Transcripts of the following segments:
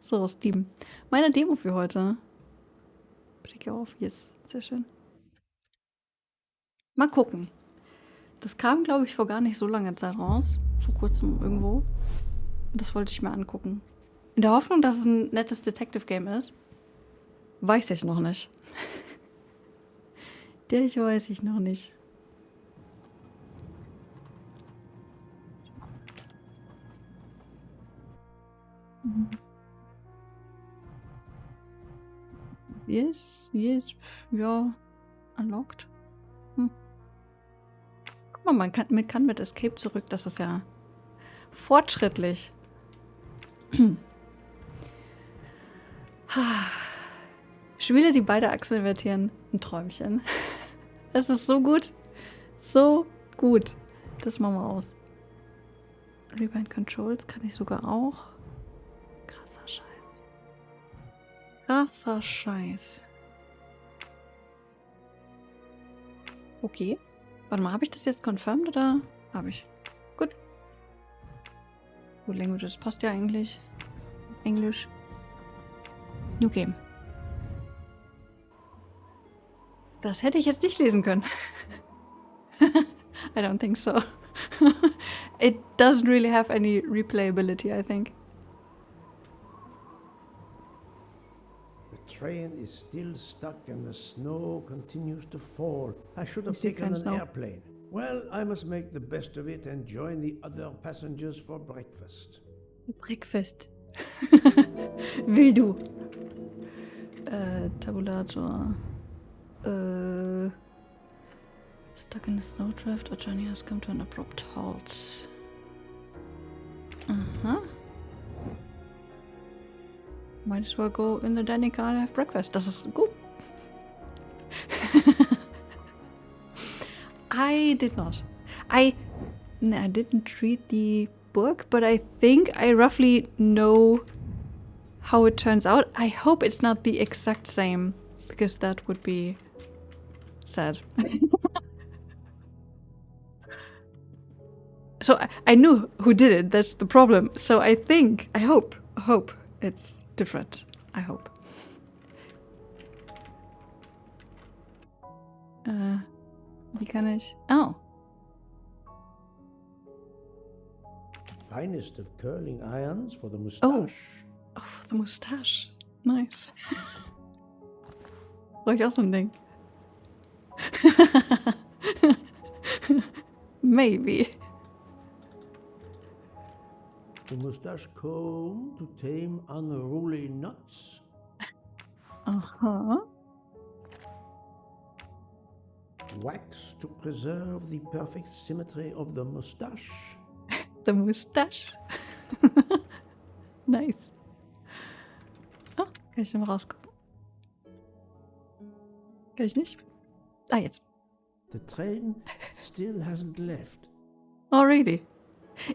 So, Steam. Meine Demo für heute. Bitte geh auf. Yes. Sehr schön. Mal gucken. Das kam, glaube ich, vor gar nicht so langer Zeit raus. Vor kurzem irgendwo. Und das wollte ich mir angucken. In der Hoffnung, dass es ein nettes Detective-Game ist. Weiß ich noch nicht. Das weiß ich noch nicht. Yes, yes, ja. Unlocked. Guck mal, man kann mit Escape zurück. Das ist ja fortschrittlich. Spiele, die beide Achsen invertieren. Ein Träumchen. Es ist so gut. So gut. Das machen wir aus. Rebind Controls kann ich sogar auch. Krasser Scheiß. Krasser Scheiß. Okay. Warte mal, habe ich das jetzt confirmed oder? Habe ich. Gut. Good Languages passt ja eigentlich. Englisch. New Game. Das hätte ich jetzt nicht lesen können. I don't think so. It doesn't really have any replayability, I think. The train is still stuck and the snow continues to fall. I should have Ich sehe taken keinen an Snow. airplane. Well, I must make the best of it and join the other passengers for breakfast. Breakfast. Will du. Tabulator. Stuck in a snowdrift, our journey has come to an abrupt halt. Aha. Might as well go in the dining car and have breakfast. Das ist gut. I did not. I didn't read the book, but I think I roughly know how it turns out. I hope it's not the exact same, because that would be sad. So I knew who did it. That's the problem. So I hope it's different. I hope. Wie kann ich? Oh. Finest of curling irons for the moustache. Oh, for the mustache. Nice. Brauche ich auch so ein Ding. Maybe. The moustache comb to tame unruly knots. Aha. Wax to preserve the perfect symmetry of the moustache. The mustache. Nice. Oh, kann ich noch mal rausgucken? Kann ich nicht? Ah, jetzt. The train still hasn't left. Oh, really?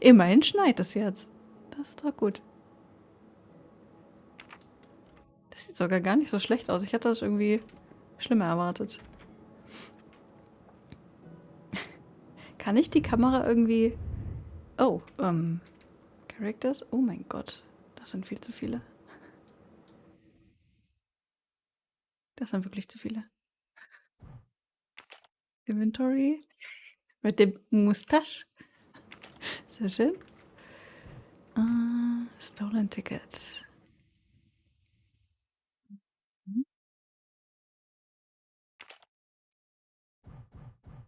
Immerhin schneit es jetzt. Das ist doch gut. Das sieht sogar gar nicht so schlecht aus. Ich hatte das irgendwie schlimmer erwartet. Kann ich die Kamera irgendwie... Oh, Characters? Oh mein Gott. Das sind viel zu viele. Das sind wirklich zu viele. Inventory. Mit dem Mustache. Sehr schön. Stolen Ticket.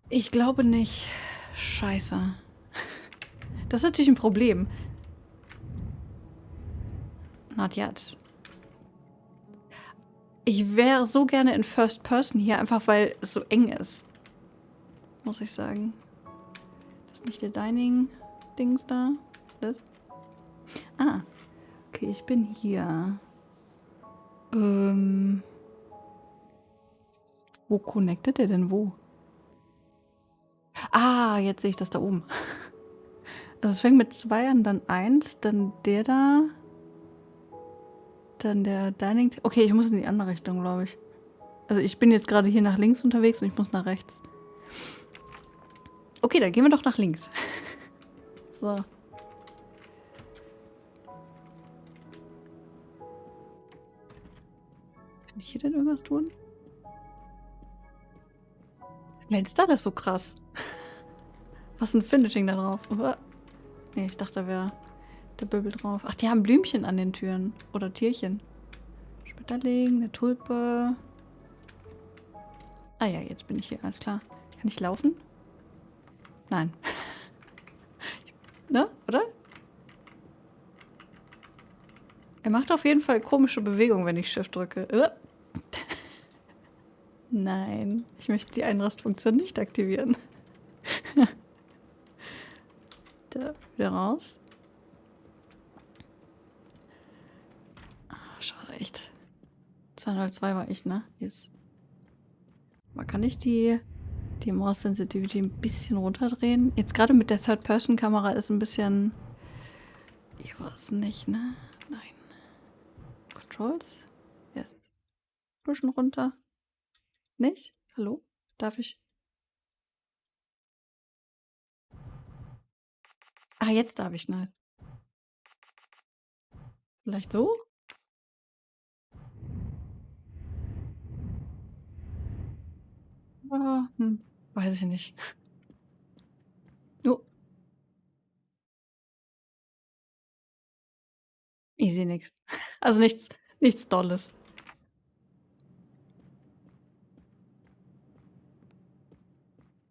Ich glaube nicht. Scheiße. Das ist natürlich ein Problem. Not yet. Ich wäre so gerne in First Person hier, einfach weil es so eng ist. Muss ich sagen. Das ist nicht der Dining-Dings da. Das? Ah. Okay, ich bin hier. Wo connectet der denn wo? Ah, jetzt sehe ich das da oben. Also es fängt mit 2 an, dann 1, dann der da. Dann der Dining. Okay, ich muss in die andere Richtung, glaube ich. Also ich bin jetzt gerade hier nach links unterwegs und ich muss nach rechts. Okay, dann gehen wir doch nach links. So. Kann ich hier denn irgendwas tun? Das glänzt alles so krass. Was ein Finishing da drauf? Nee, ich dachte, da wäre der Böbel drauf. Ach, die haben Blümchen an den Türen. Oder Tierchen. Schmetterling, eine Tulpe. Ah ja, jetzt bin ich hier, alles klar. Kann ich laufen? Nein. Ne? Oder? Er macht auf jeden Fall komische Bewegungen, wenn ich Shift drücke. Nein, ich möchte die Einrastfunktion nicht aktivieren. Da, wieder raus. Ah, schade, echt. 202 war ich, ne? Yes. Aber kann ich die Mouse Sensitivity ein bisschen runterdrehen? Jetzt gerade mit der Third-Person-Kamera ist ein bisschen... Hier war es nicht, ne? Nein. Controls? Yes. Bisschen runter. Nicht? Hallo? Darf ich? Ah, jetzt darf ich, ne? Vielleicht so? Ah, weiß ich nicht. Oh. Ich sehe nichts. Also nichts Dolles.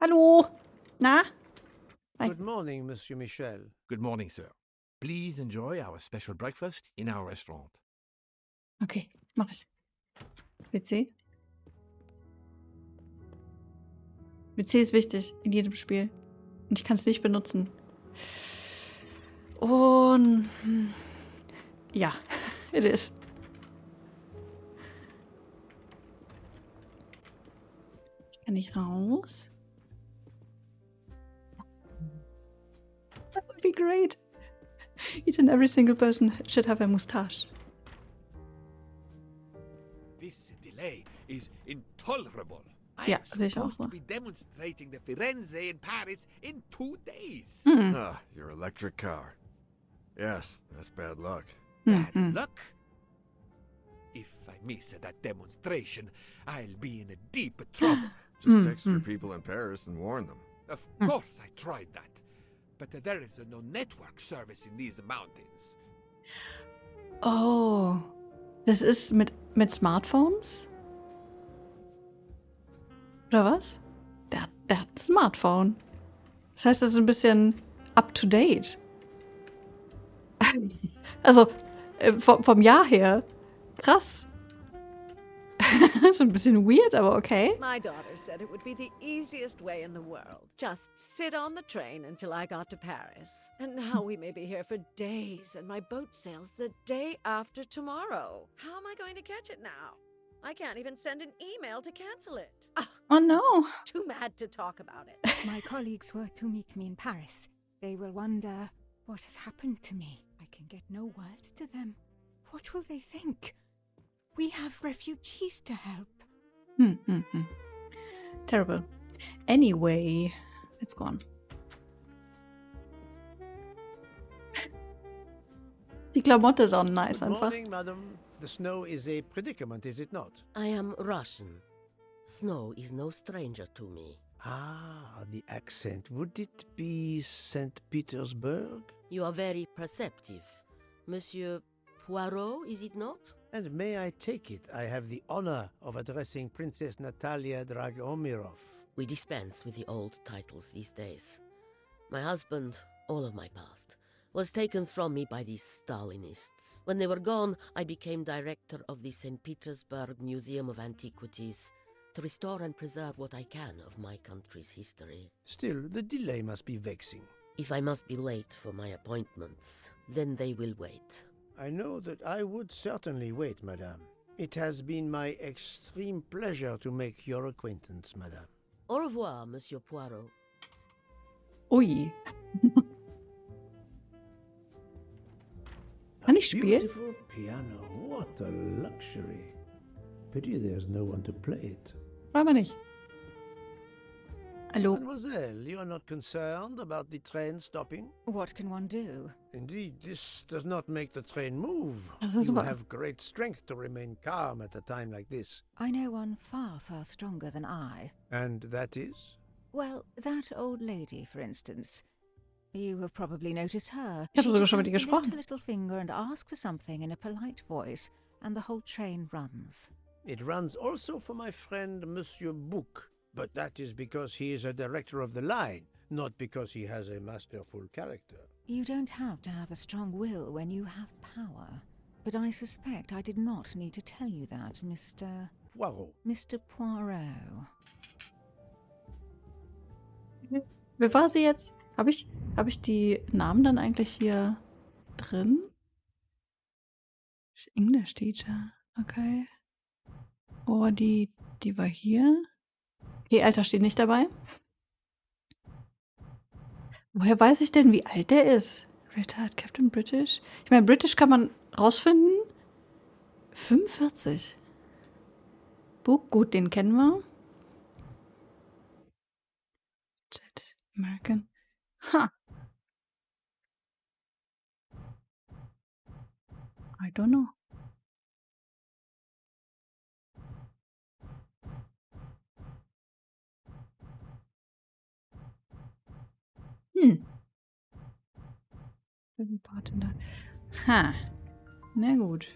Hallo? Na? Hi. Good morning, Monsieur Michel. Good morning, sir. Please enjoy our special breakfast in our restaurant. Okay, mach ich. WC? WC ist wichtig in jedem Spiel. Und ich kann es nicht benutzen. Und ja, it is. Ich kann nicht raus. That would be great. Each and every single person should have a mustache. This delay is intolerable. Ja, I'm sehe ich auch supposed to so. be demonstrating the Firenze in Paris in 2 days. Ah, your electric car. Yes, that's bad luck. Bad luck. If I miss that demonstration, I'll be in a deep trouble. Just text your people in Paris and warn them. Of course I tried that. But there is no network service in these mountains. Oh, das ist mit Smartphones? Oder was? Der hat ein Smartphone. Das heißt, das ist ein bisschen up-to-date. Also, vom Jahr her. Krass. Ist ein bisschen weird, aber okay. My daughter said it would be the easiest way in the world. Just sit on the train until I got to Paris. And now we may be here for days, and my boat sails the day after tomorrow. How am I going to catch it now? I can't even send an email to cancel it. Oh no. Too mad to talk about it. My colleagues were to meet me in Paris. They will wonder what has happened to me. I can get no words to them. What will they think? We have refugees to help. Terrible. Anyway, let's go on. Die Klamotte ist auch nice Good einfach. morning, madam. The snow is a predicament, is it not? I am Russian. Snow is no stranger to me. Ah, the accent. Would it be St. Petersburg? You are very perceptive. Monsieur Poirot, is it not? And may I take it, I have the honor of addressing Princess Natalia Dragomirov. We dispense with the old titles these days. My husband, all of my past, was taken from me by these Stalinists. When they were gone, I became director of the St. Petersburg Museum of Antiquities to restore and preserve what I can of my country's history. Still, the delay must be vexing. If I must be late for my appointments, then they will wait. I know that I would certainly wait, madame. It has been my extreme pleasure to make your acquaintance, madame. Au revoir, Monsieur Poirot. Ui. Kann ich spielen? Beautiful piano. What a luxury. Pity there's no one to play it. Wollen wir nicht. Hallo. Mademoiselle, you are not concerned about the train stopping? What can one do? Indeed, this does not make the train move. Das ist You wahr. have great strength to remain calm at a time like this. I know one far, far stronger than I. And that is? Well, that old lady, for instance. You have probably noticed her. Ich habe She sogar just schon has mit ihr to lift gesprochen. her little finger and ask for something in a polite voice, and the whole train runs. It runs also for my friend Monsieur Bouc, but that is because he is a director of the line, not because he has a masterful character. You don't have to have a strong will when you have power. But I suspect I did not need to tell you that, Mr. Poirot. Wer war sie jetzt? Hab ich die Namen dann eigentlich hier drin? English Teacher. Okay. Oh, die war hier. Okay, Alter steht nicht dabei. Woher weiß ich denn, wie alt der ist? Retired Captain British. Ich meine, British kann man rausfinden. 45. Book, gut, den kennen wir. Jet, American. Ha. I don't know. Ha. Na gut.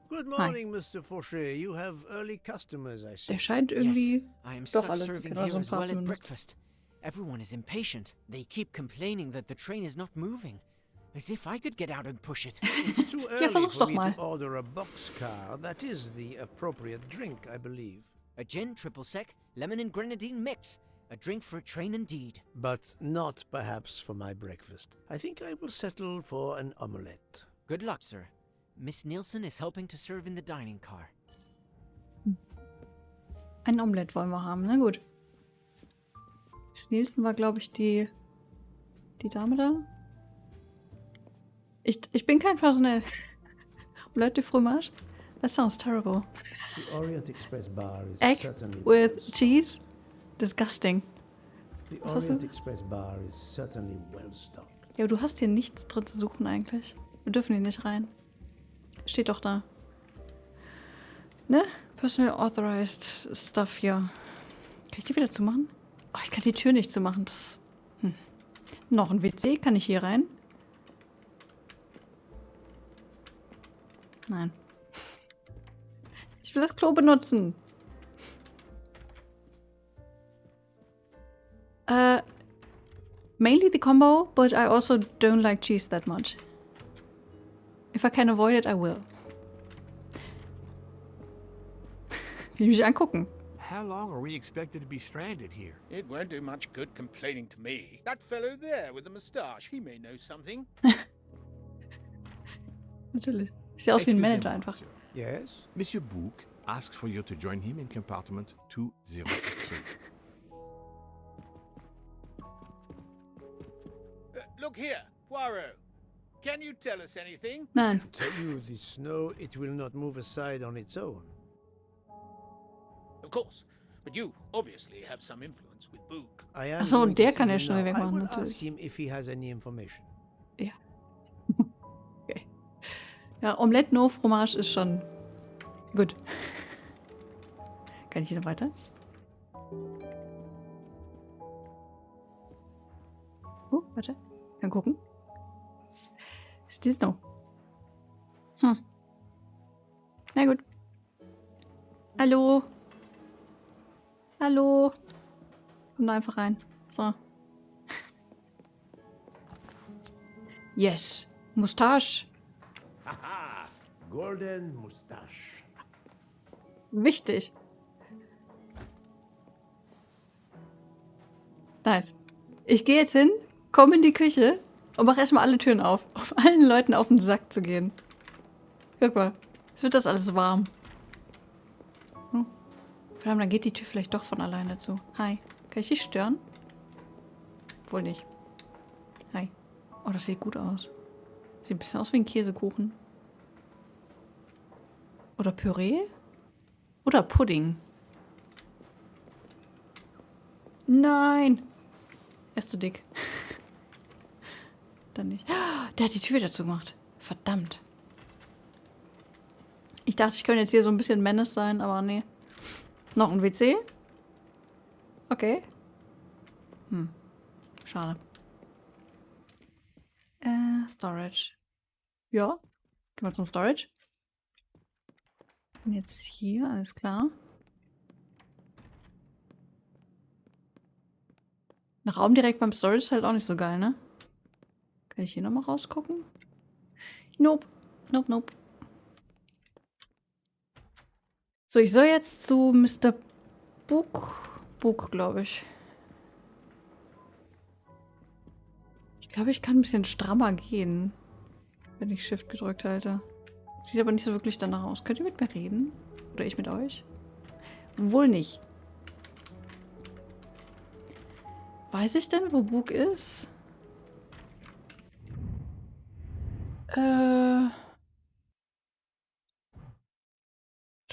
Good morning, Mr. Fauché. You have early customers, I see. Der scheint irgendwie I am doch stuck alle zu serving kennen, also here ein as paar well at zumindest. breakfast. Everyone is impatient. They keep complaining that the train is not moving. As if I could get out and push it. It's too Ja, early versuch's for doch me mal. to order a boxcar. That is the appropriate drink, I believe. A gin, triple sec, lemon and grenadine mix. A drink for a train indeed. But not perhaps for my breakfast. I think I will settle for an omelette. Good luck, sir. Miss Nielsen is helping to serve in the dining car. Ein Omelett wollen wir haben, na gut. Miss Nielsen war, glaube ich, die Dame da. Ich bin kein Personal. Omelette de fromage? That sounds terrible. The Orient Express bar is Egg certainly with well cheese? Disgusting. The Was hast Orient du? Express bar is certainly well stocked. Ja, aber du hast hier nichts drin zu suchen eigentlich. Wir dürfen hier nicht rein. Steht doch da. Ne? Personal authorized stuff hier. Kann ich die wieder zumachen? Oh, ich kann die Tür nicht zumachen. Das. Noch ein WC? Kann ich hier rein? Nein. Ich will das Klo benutzen. Mainly the combo, but I also don't like cheese that much. If I can avoid it, I will. Will mich angucken. How long are we expected to be stranded here? It won't do much good complaining to me. That fellow there with the moustache, he may know something. Natürlich. Sieht aus wie ein Manager Excusez-moi, einfach. sir. Yes? Monsieur Bouc asks for you to join him in compartment 203. Look here, Poirot. Can you tell us anything? Nein. Tell you the snow, it will not move aside on its own. Of course. But you obviously have some influence with Book. I am Ach so, going und to der see kann ja him schnell now. I wegmachen, will natürlich. ask him if he has any information. Ja. Okay. Ja, Omelette no Fromage ist schon gut. Kann ich hier noch weiter? Warte. Kann gucken. Still Snow. Na gut. Hallo. Hallo. Komm da einfach rein. So. Yes. Mustache. Haha! Golden Mustache. Wichtig. Nice. Ich gehe jetzt hin, komme in die Küche und mache erstmal alle Türen auf. Um allen Leuten auf den Sack zu gehen. Guck mal. Jetzt wird das alles warm. Verdammt, dann geht die Tür vielleicht doch von alleine zu. Hi. Kann ich dich stören? Wohl nicht. Hi. Oh, das sieht gut aus. Sieht ein bisschen aus wie ein Käsekuchen. Oder Püree? Oder Pudding. Nein! Er ist zu dick. Dann nicht. Der hat die Tür wieder zugemacht. Verdammt. Ich dachte, ich könnte jetzt hier so ein bisschen Menace sein, aber nee. Noch ein WC? Okay. Schade. Storage. Ja. Gehen wir zum Storage. Und jetzt hier, alles klar. Ein Raum direkt beim Storage ist halt auch nicht so geil, ne? Kann ich hier nochmal rausgucken? Nope. Nope, nope. So, ich soll jetzt zu Mr. Book, glaube ich. Ich glaube, ich kann ein bisschen strammer gehen, wenn ich Shift gedrückt halte. Sieht aber nicht so wirklich danach aus. Könnt ihr mit mir reden? Oder ich mit euch? Wohl nicht. Weiß ich denn, wo Book ist?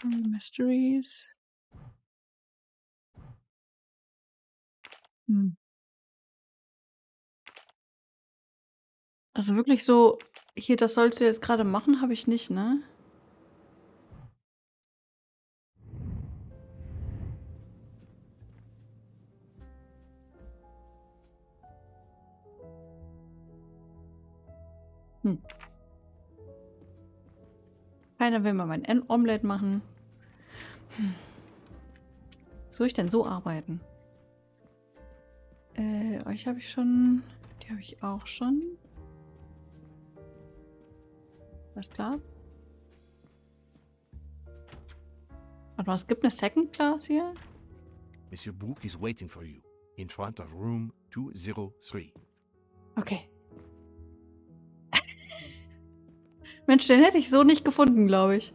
Mysteries. Also wirklich so, hier, das sollst du jetzt gerade machen, habe ich nicht, ne? Keiner will mal mein Omelette machen. Soll ich denn so arbeiten? Euch habe ich schon. Die habe ich auch schon. Alles klar. Warte mal, es gibt eine Second Class hier? Monsieur Book is waiting for you in front of room 203. Okay. Mensch, den hätte ich so nicht gefunden, glaube ich.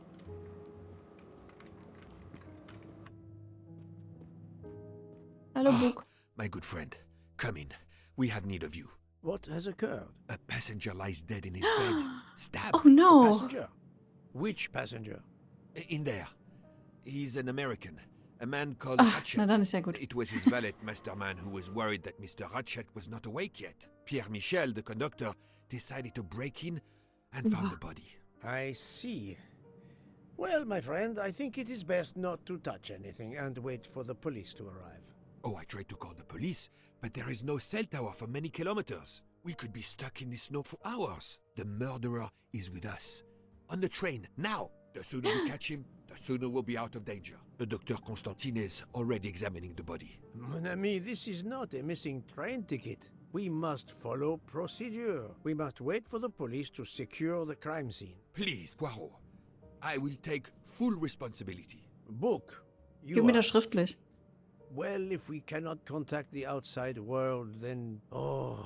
Hallo, Book. My good friend, come in. We have need of you. What has occurred? A passenger lies dead in his bed. Stabbed. Oh no. Passenger? Which passenger? In there. He's an American. A man called Ach, Ratchet. na dann ist ja gut. It was his valet, Masterman, who was worried that Mr. Ratchet was not awake yet. Pierre Michel, the conductor, decided to break in and found the body. I see. Well, my friend, I think it is best not to touch anything and wait for the police to arrive. Oh, I tried to call the police, but there is no cell tower for many kilometers. We could be stuck in the snow for hours. The murderer is with us. On the train, now! The sooner we catch him, the sooner we'll be out of danger. The Dr. Constantine is already examining the body. Mon ami, this is not a missing train ticket. We must follow procedure. We must wait for the police to secure the crime scene. Please, Poirot. I will take full responsibility. Book, you Gib mir das asked. schriftlich. Well, if we cannot contact the outside world, then... Oh,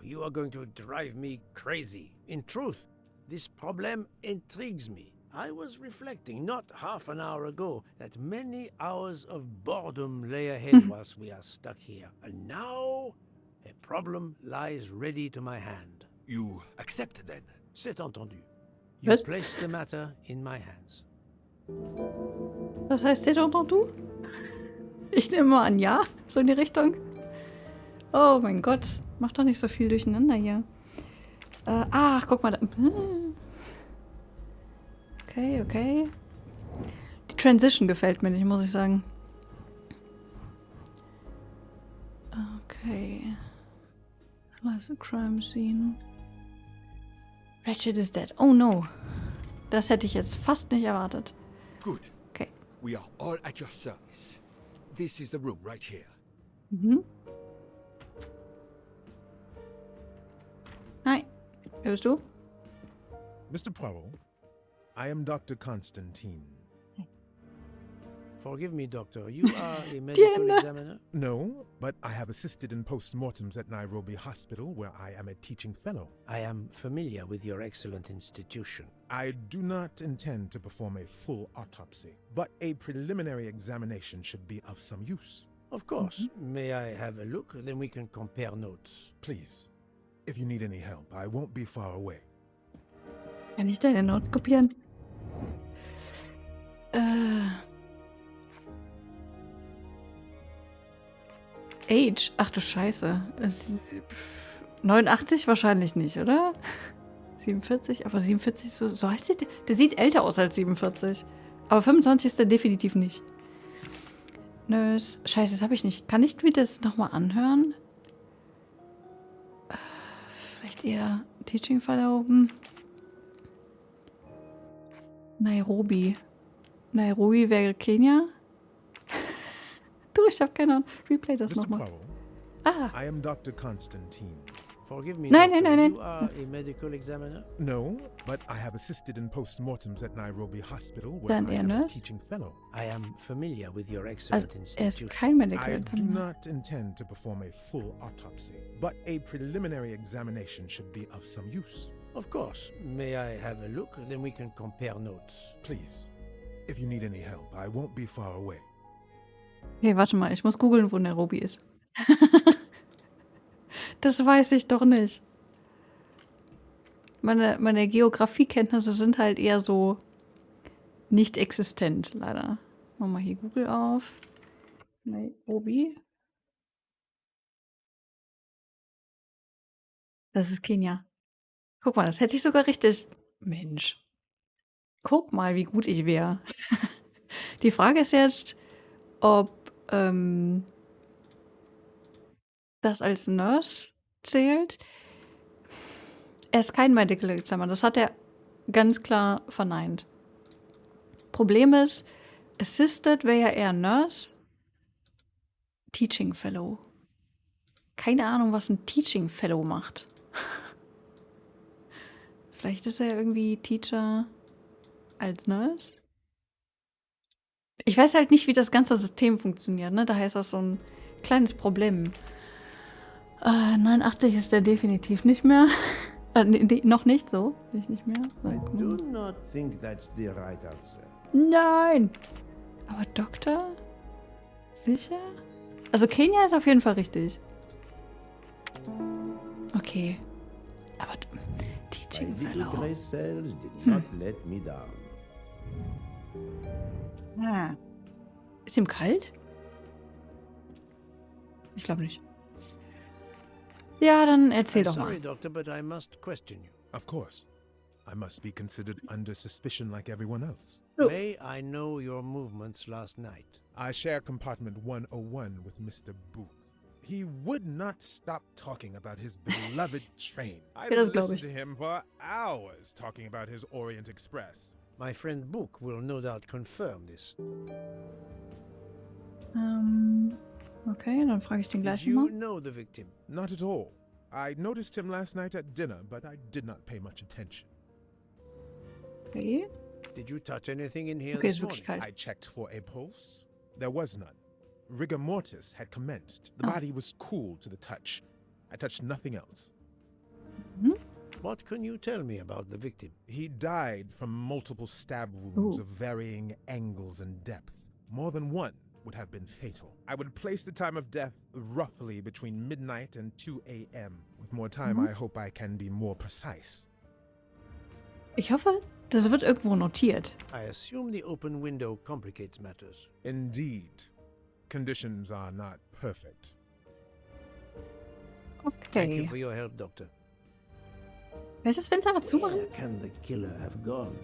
you are going to drive me crazy. In truth, this problem intrigues me. I was reflecting not half an hour ago that many hours of boredom lay ahead whilst we are stuck here. And now, a problem lies ready to my hand. You accept then? C'est entendu. You Was? place the matter in my hands. Was heißt c'est entendu? Ich nehme mal an, ja? So in die Richtung? Oh mein Gott. Mach doch nicht so viel durcheinander hier. Ach, guck mal da. Okay, okay. Die Transition gefällt mir nicht, muss ich sagen. Okay. Lies a crime scene. Ratchet is dead. Oh no. Das hätte ich jetzt fast nicht erwartet. Good. Okay. We are all at your service. This is the room right here. Mhm. Hi. Wer bist du? Mr. Poirot, I am Dr. Constantine. Forgive me, Doctor. You are a medical examiner? No, but I have assisted in post-mortems at Nairobi Hospital, where I am a teaching fellow. I am familiar with your excellent institution. I do not intend to perform a full autopsy, but a preliminary examination should be of some use. Of course. May I have a look? Then we can compare notes. Please, if you need any help, I won't be far away. Kann ich deine Notes kopieren? Age? Ach du Scheiße. 89 wahrscheinlich nicht, oder? 47? Aber 47, so alt sieht der. Der sieht älter aus als 47. Aber 25 ist er definitiv nicht. Nurse. Scheiße, das habe ich nicht. Kann ich mir das nochmal anhören? Vielleicht eher Teaching Fellow. Nairobi. Nairobi wäre Kenia? Du, ich habe keine Ahnung. Replay das Mr. nochmal. Poirot, Ah. I am Dr. Constantine. Forgive me, Nein, doctor, nein, nein, you nein. are a medical examiner? No, but I have assisted in postmortems at Nairobi Hospital where Dann I eher am a Nurse? teaching fellow. I am familiar with your Also, excellent er ist institution. kein Medical I do Examiner. not intend to perform a full autopsy, but a preliminary examination should be of some use. Of course. May I have a look? Then we can compare notes. Please, if you need any help, I won't be far away. Hey, warte mal, ich muss googeln, wo Nairobi ist. Das weiß ich doch nicht. Meine Geografiekenntnisse sind halt eher so nicht existent, leider. Machen wir hier Google auf. Nairobi. Das ist Kenia. Guck mal, das hätte ich sogar richtig. Mensch. Guck mal, wie gut ich wäre. Die Frage ist jetzt, ob das als Nurse zählt. Er ist kein Medical Examiner, das hat er ganz klar verneint. Problem ist, Assisted wäre ja eher Nurse. Teaching Fellow. Keine Ahnung, was ein Teaching Fellow macht. Vielleicht ist er irgendwie Teacher als Nurse. Ich weiß halt nicht, wie das ganze System funktioniert, ne? Daher ist das so ein kleines Problem. 89 ist der definitiv nicht mehr. Noch nicht so. Nicht mehr. I do not think that's the right answer. Nein! Aber Doktor? Sicher? Also Kenia ist auf jeden Fall richtig. Okay. Aber Teaching My little Fellow. gray cells did not let me down. Ist ihm kalt? Ich glaube nicht. Ja, dann erzähl I'm doch sorry, mal. doctor, but I must question you. Of course. I must be considered under suspicion like everyone else. Oh. May I know your movements last night? I share compartment 101 with Mr. Booth. He would not stop talking about his beloved train. I Ja, das glaub listened ich. to him for hours talking about his Orient Express. My friend Book will no doubt confirm this. Okay, dann frage ich den Did gleich you mal. know the victim? Not at all. I noticed him last night at dinner, but I did not pay much attention. Okay. Did you touch anything in here Okay, this ist wirklich morning? kalt. I checked for a pulse. There was none. Rigor mortis had commenced. The Oh. body was cool to the touch. I touched nothing else. What can you tell me about the victim? He died from multiple stab wounds Ooh. of varying angles and depth. More than one would have been fatal. I would place the time of death roughly between midnight and 2 a.m. With more time, I hope I can be more precise. Ich hoffe, das wird irgendwo notiert. I assume the open window complicates matters. Indeed, conditions are not perfect. Thank you Okay. for your help, doctor. Will ich das Fenster mal zumachen? Where can the killer have gone?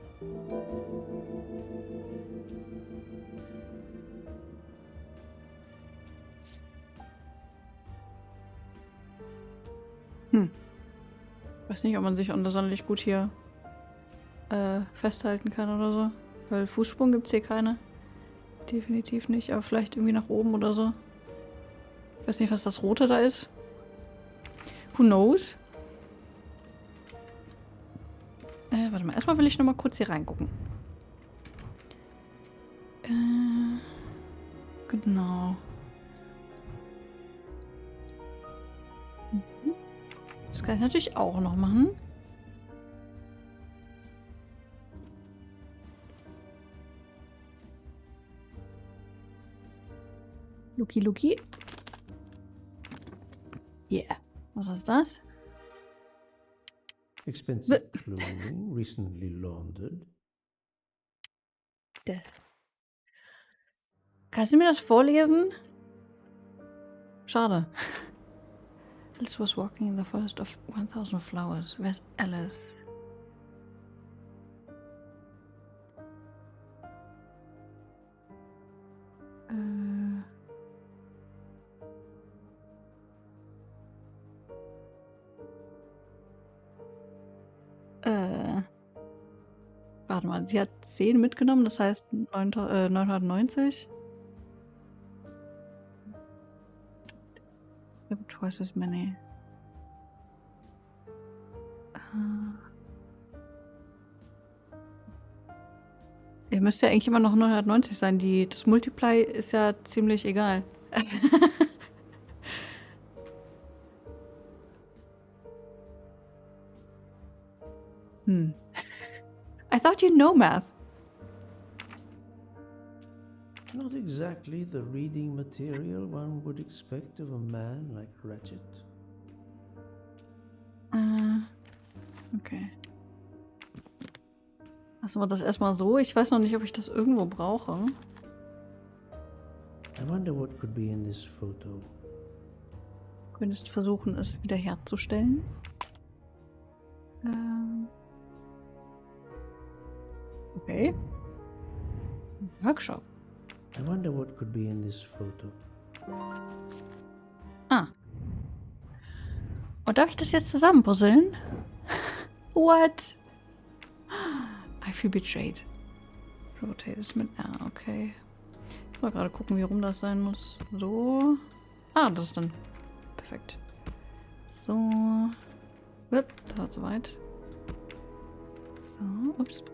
Weiß nicht, ob man sich sonderlich gut hier festhalten kann oder so. Weil Fußspuren gibt es hier keine. Definitiv nicht, aber vielleicht irgendwie nach oben oder so. Ich weiß nicht, was das Rote da ist. Who knows? Warte mal, erstmal will ich noch mal kurz hier reingucken. Genau. Das kann ich natürlich auch noch machen. Luki, Luki. Yeah. Was ist das? Expensive clothing, recently laundered. Das. Kannst du mir das vorlesen? Schade. Alice was walking in the forest of 1000 flowers. Wer ist Alice? Warte mal, sie hat 10 mitgenommen, das heißt 990. Twice as many. Ihr müsst ja eigentlich immer noch 990 sein. Das Multiply ist ja ziemlich egal. I thought you know math. Not exactly the reading material one would expect of a man like Ratchet. Okay. Lassen wir das erstmal so. Ich weiß noch nicht, ob ich das irgendwo brauche. I wonder what could be in this photo. Du könntest versuchen, es wieder herzustellen. Okay. Workshop. I wonder what could be in this photo. Ah. Und darf ich das jetzt zusammenpuzzeln? What? I feel betrayed. Rotate ist mit R, okay. Ich muss mal gerade gucken, wie rum das sein muss. So. Ah, das ist dann perfekt. So. Upp, das war zu weit. So, ups.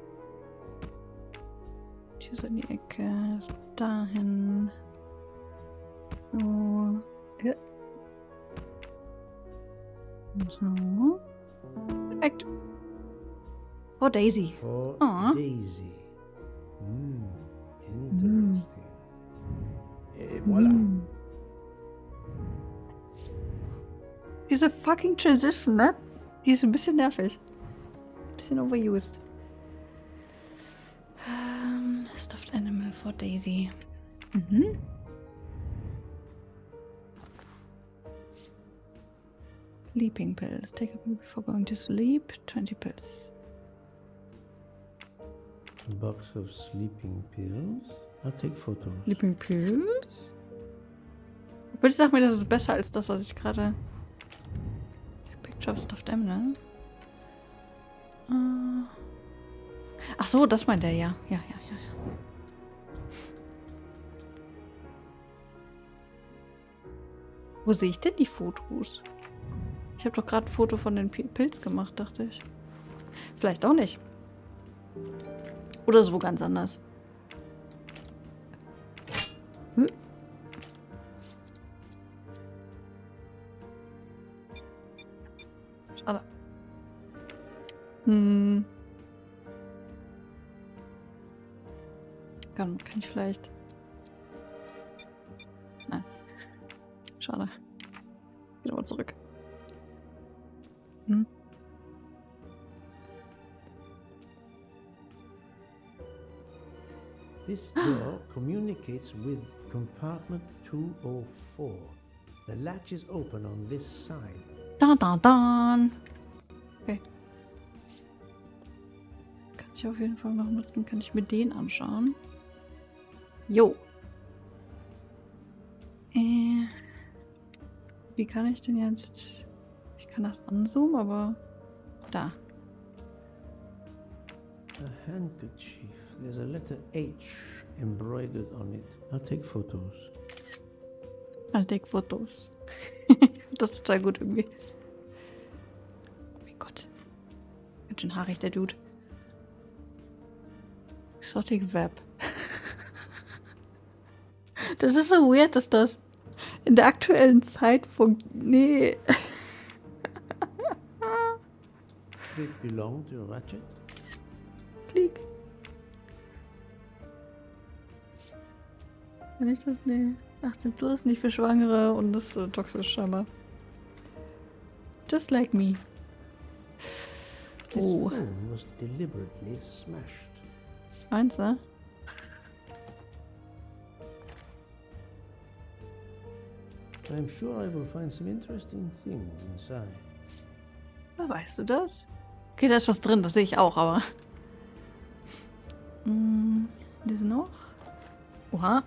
Hier ist in die Ecke. So, dahin. So. Ja. So. Perfekt. Oh, Daisy. For Aw. Daisy. Interesting. Et voilà. Diese fucking Transition, ne? Die ist ein bisschen nervig. Ein bisschen overused. Stuffed Animal for Daisy. Sleeping pills. Take a pill before going to sleep. 20 pills. A box of sleeping pills. I'll take photos. Sleeping pills? Bitte sag mir, das ist besser als das, was ich gerade... Picture of Stuffed Animal. Ach so, das meint er, ja. Ja. Wo sehe ich denn die Fotos? Ich habe doch gerade ein Foto von den Pilz gemacht, dachte ich. Vielleicht auch nicht. Oder so ganz anders. Schade. Kann ich vielleicht... Nein. Schade. Wieder mal zurück. This door communicates with compartment 204. The latch is open on this side. Dan. Okay. Kann ich auf jeden Fall noch nutzen. Kann ich mir den anschauen? Jo. Wie kann ich denn jetzt... Ich kann das anzoomen, aber... Da. A handkerchief. There's a letter H embroidered on it. I'll take photos. I'll take Fotos. Das ist total gut irgendwie. Oh mein Gott. Ganz schön haarig, der Dude. Exotic Web. Das ist so weird, dass das in der aktuellen Zeit Nee. Did it belong to Ratchet? Klick. Kann ich das? Nee. 18 plus, nicht für Schwangere und das ist toxisch scheinbar. Just like me. This Oh. phone was deliberately smashed. Meinst du? I'm sure I will find some interesting things inside. Weißt du das? Okay, da ist was drin, das sehe ich auch, aber... Das noch? Oha.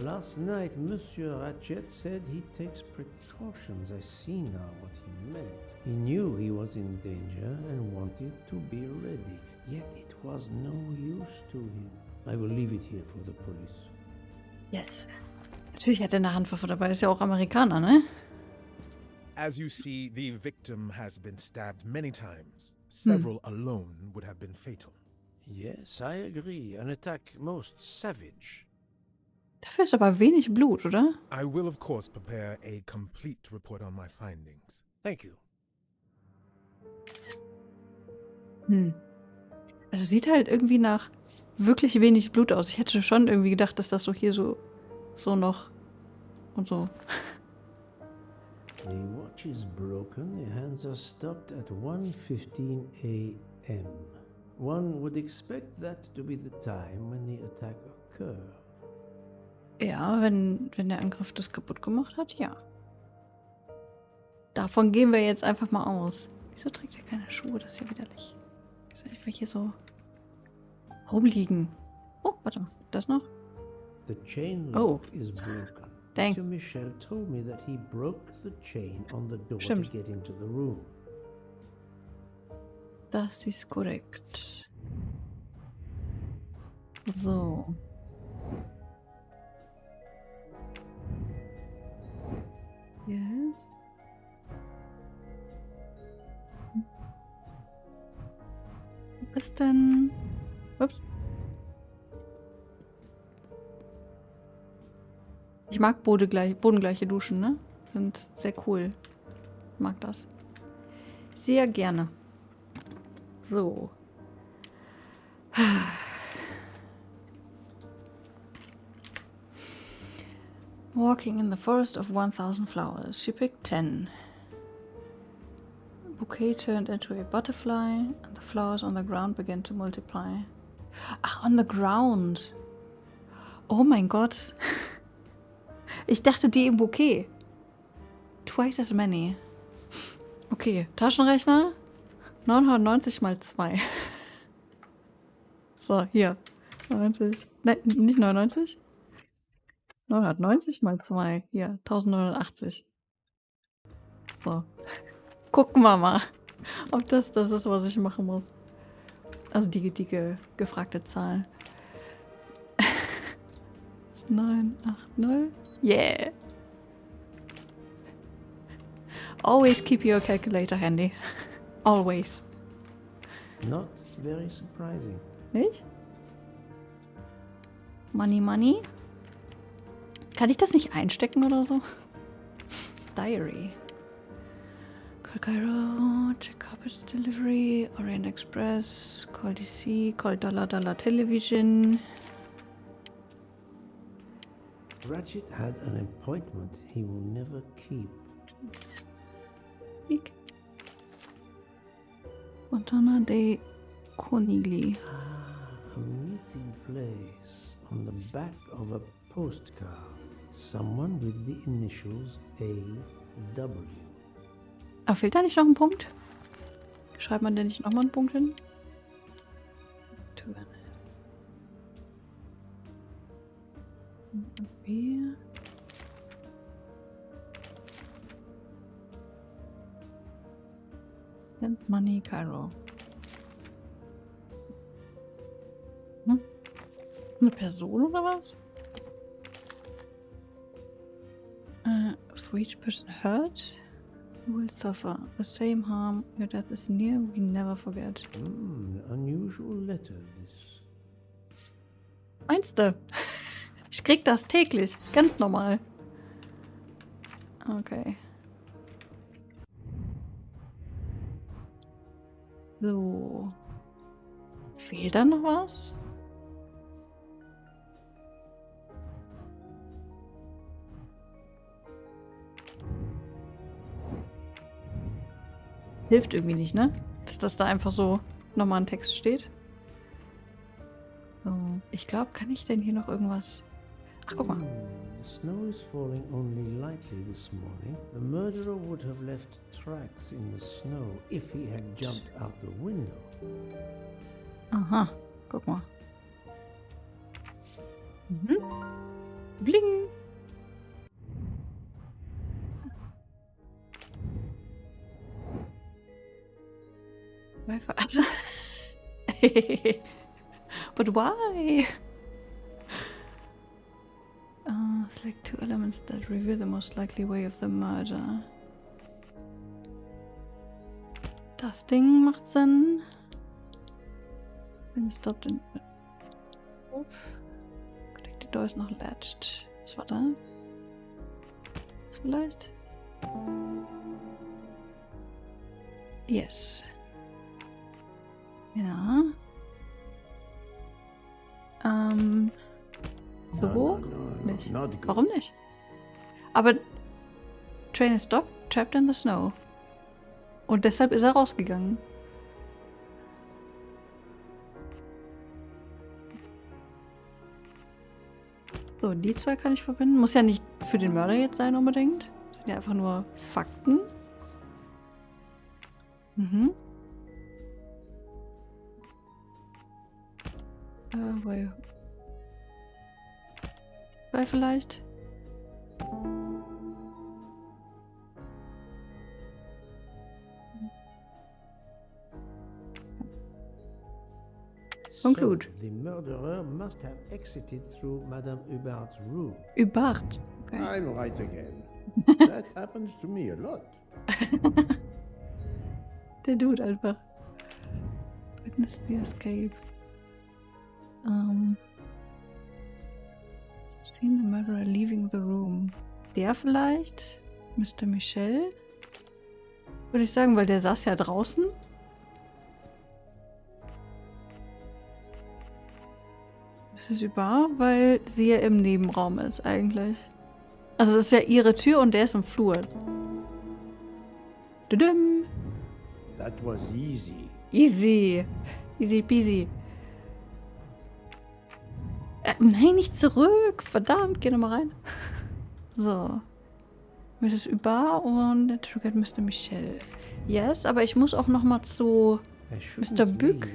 Last night, Monsieur Ratchet said he takes precautions. I see now what he meant. He knew he was in danger and wanted to be ready. Yet it was no use to him. I will leave it here for the police. Yes. Natürlich hat er eine Handwaffe dabei, ist ja auch Amerikaner, ne? As you see, the victim has been stabbed many times. Several alone would have been fatal. Yes, I agree. An attack most savage. Dafür ist aber wenig Blut, oder? I will, of course, prepare a complete report on my findings. Thank you. Also sieht halt irgendwie nach wirklich wenig Blut aus. Ich hätte schon irgendwie gedacht, dass das so hier so noch und so. The watch is broken. The hands are stopped at 1:15 a.m. One would expect that to be the time when the attack occurred. Ja, wenn der Angriff das kaputt gemacht hat, ja. Davon gehen wir jetzt einfach mal aus. Wieso trägt er keine Schuhe? Das ist ja widerlich. Wieso einfach hier so rumliegen? Oh, warte mal. Das noch? The chain lock is broken. Dang. Monsieur Michel told me that he broke the chain on the door Stimmt. to get into the room. Das ist korrekt. So. Yes. Wo ist denn... Ups. Ich mag bodengleiche Duschen, ne? Sind sehr cool. Ich mag das. Sehr gerne. So. Walking in the forest of 1,000 flowers. She picked 10. Bouquet turned into a butterfly and the flowers on the ground began to multiply. Ach, on the ground. Oh mein Gott. Ich dachte, die im Bouquet. Twice as many. Okay, Taschenrechner. 990 mal 2. So, hier. 90. Nein, nicht 99. 990 mal 2. Hier, 1980. So. Gucken wir mal, ob das ist, was ich machen muss. Also die gefragte Zahl. 980. Yeah. Always keep your calculator handy. Always. Not very surprising. Nicht? Money. Kann ich das nicht einstecken oder so? Diary. Call Cairo, check up its delivery, Orient Express, call DC, call Dollar Television. Ratchet had an appointment he will never keep. Fontana dei Conigli. A meeting place on the back of a postcard. Someone with the initials AW. Aber fehlt da nicht noch ein Punkt? Schreibt man denn nicht nochmal einen Punkt hin? B. And Money Cairo. Eine Person oder was? For each person hurt, you will suffer the same harm. Your death is near. We never forget. Unusual letter, this. Meinst du? Ich krieg das täglich. Ganz normal. Okay. So. Fehlt da noch was? Hilft irgendwie nicht, ne? Dass das da einfach so nochmal ein Text steht. So. Ich glaube, kann ich denn hier noch irgendwas... Ach, guck mal. The snow is falling only lightly this morning. The murderer would have left tracks in the snow if he had jumped out the window. Aha, guck mal. Mhm. Bling! Also, but why? Select two elements that reveal the most likely way of the murder. Das Ding macht Sinn. When stopped in... Connected door is not latched. Was war das? Das vielleicht? Yes. Ja. So? Nicht. Warum nicht? Aber Train is stopped, trapped in the snow. Und deshalb ist er rausgegangen. So, die zwei kann ich verbinden. Muss ja nicht für den Mörder jetzt sein unbedingt. Das sind ja einfach nur Fakten. Mhm. Weil vielleicht. Conclude. So, the murderer must have exited through Madame Hubbard's room. Hubbard. Okay. I'm right again. That happens to me a lot. Der Dude einfach. Witness the escape. Seen the murderer leaving the room. Der vielleicht? Mr. Michel? Würde ich sagen, weil der saß ja draußen. Das ist über, weil sie ja im Nebenraum ist eigentlich. Also das ist ja ihre Tür und der ist im Flur. Tudum. That was easy. Easy. Easy peasy. Nein, nicht zurück. Verdammt, geh nochmal rein. So. Mrs. Hubbard und Interrogate Mr. Michel. Yes, aber ich muss auch nochmal zu Mr. Bück.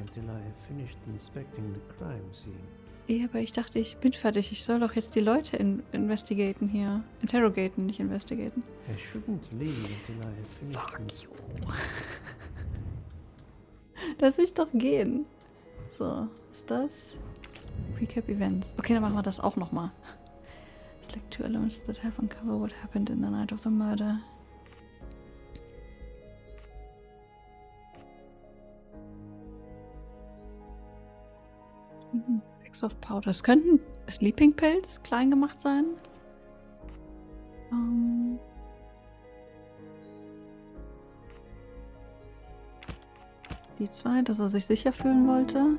Ja, aber ich dachte, ich bin fertig. Ich soll doch jetzt die Leute investigaten hier. Interrogaten, nicht investigaten. Fuck you. Lass mich doch gehen. So, was ist das? Recap Events. Okay, dann machen wir das auch nochmal. Select two elements that help uncover what happened in the night of the murder. Packs of Powder. Es könnten Sleeping Pills klein gemacht sein. Die zwei, dass er sich sicher fühlen wollte.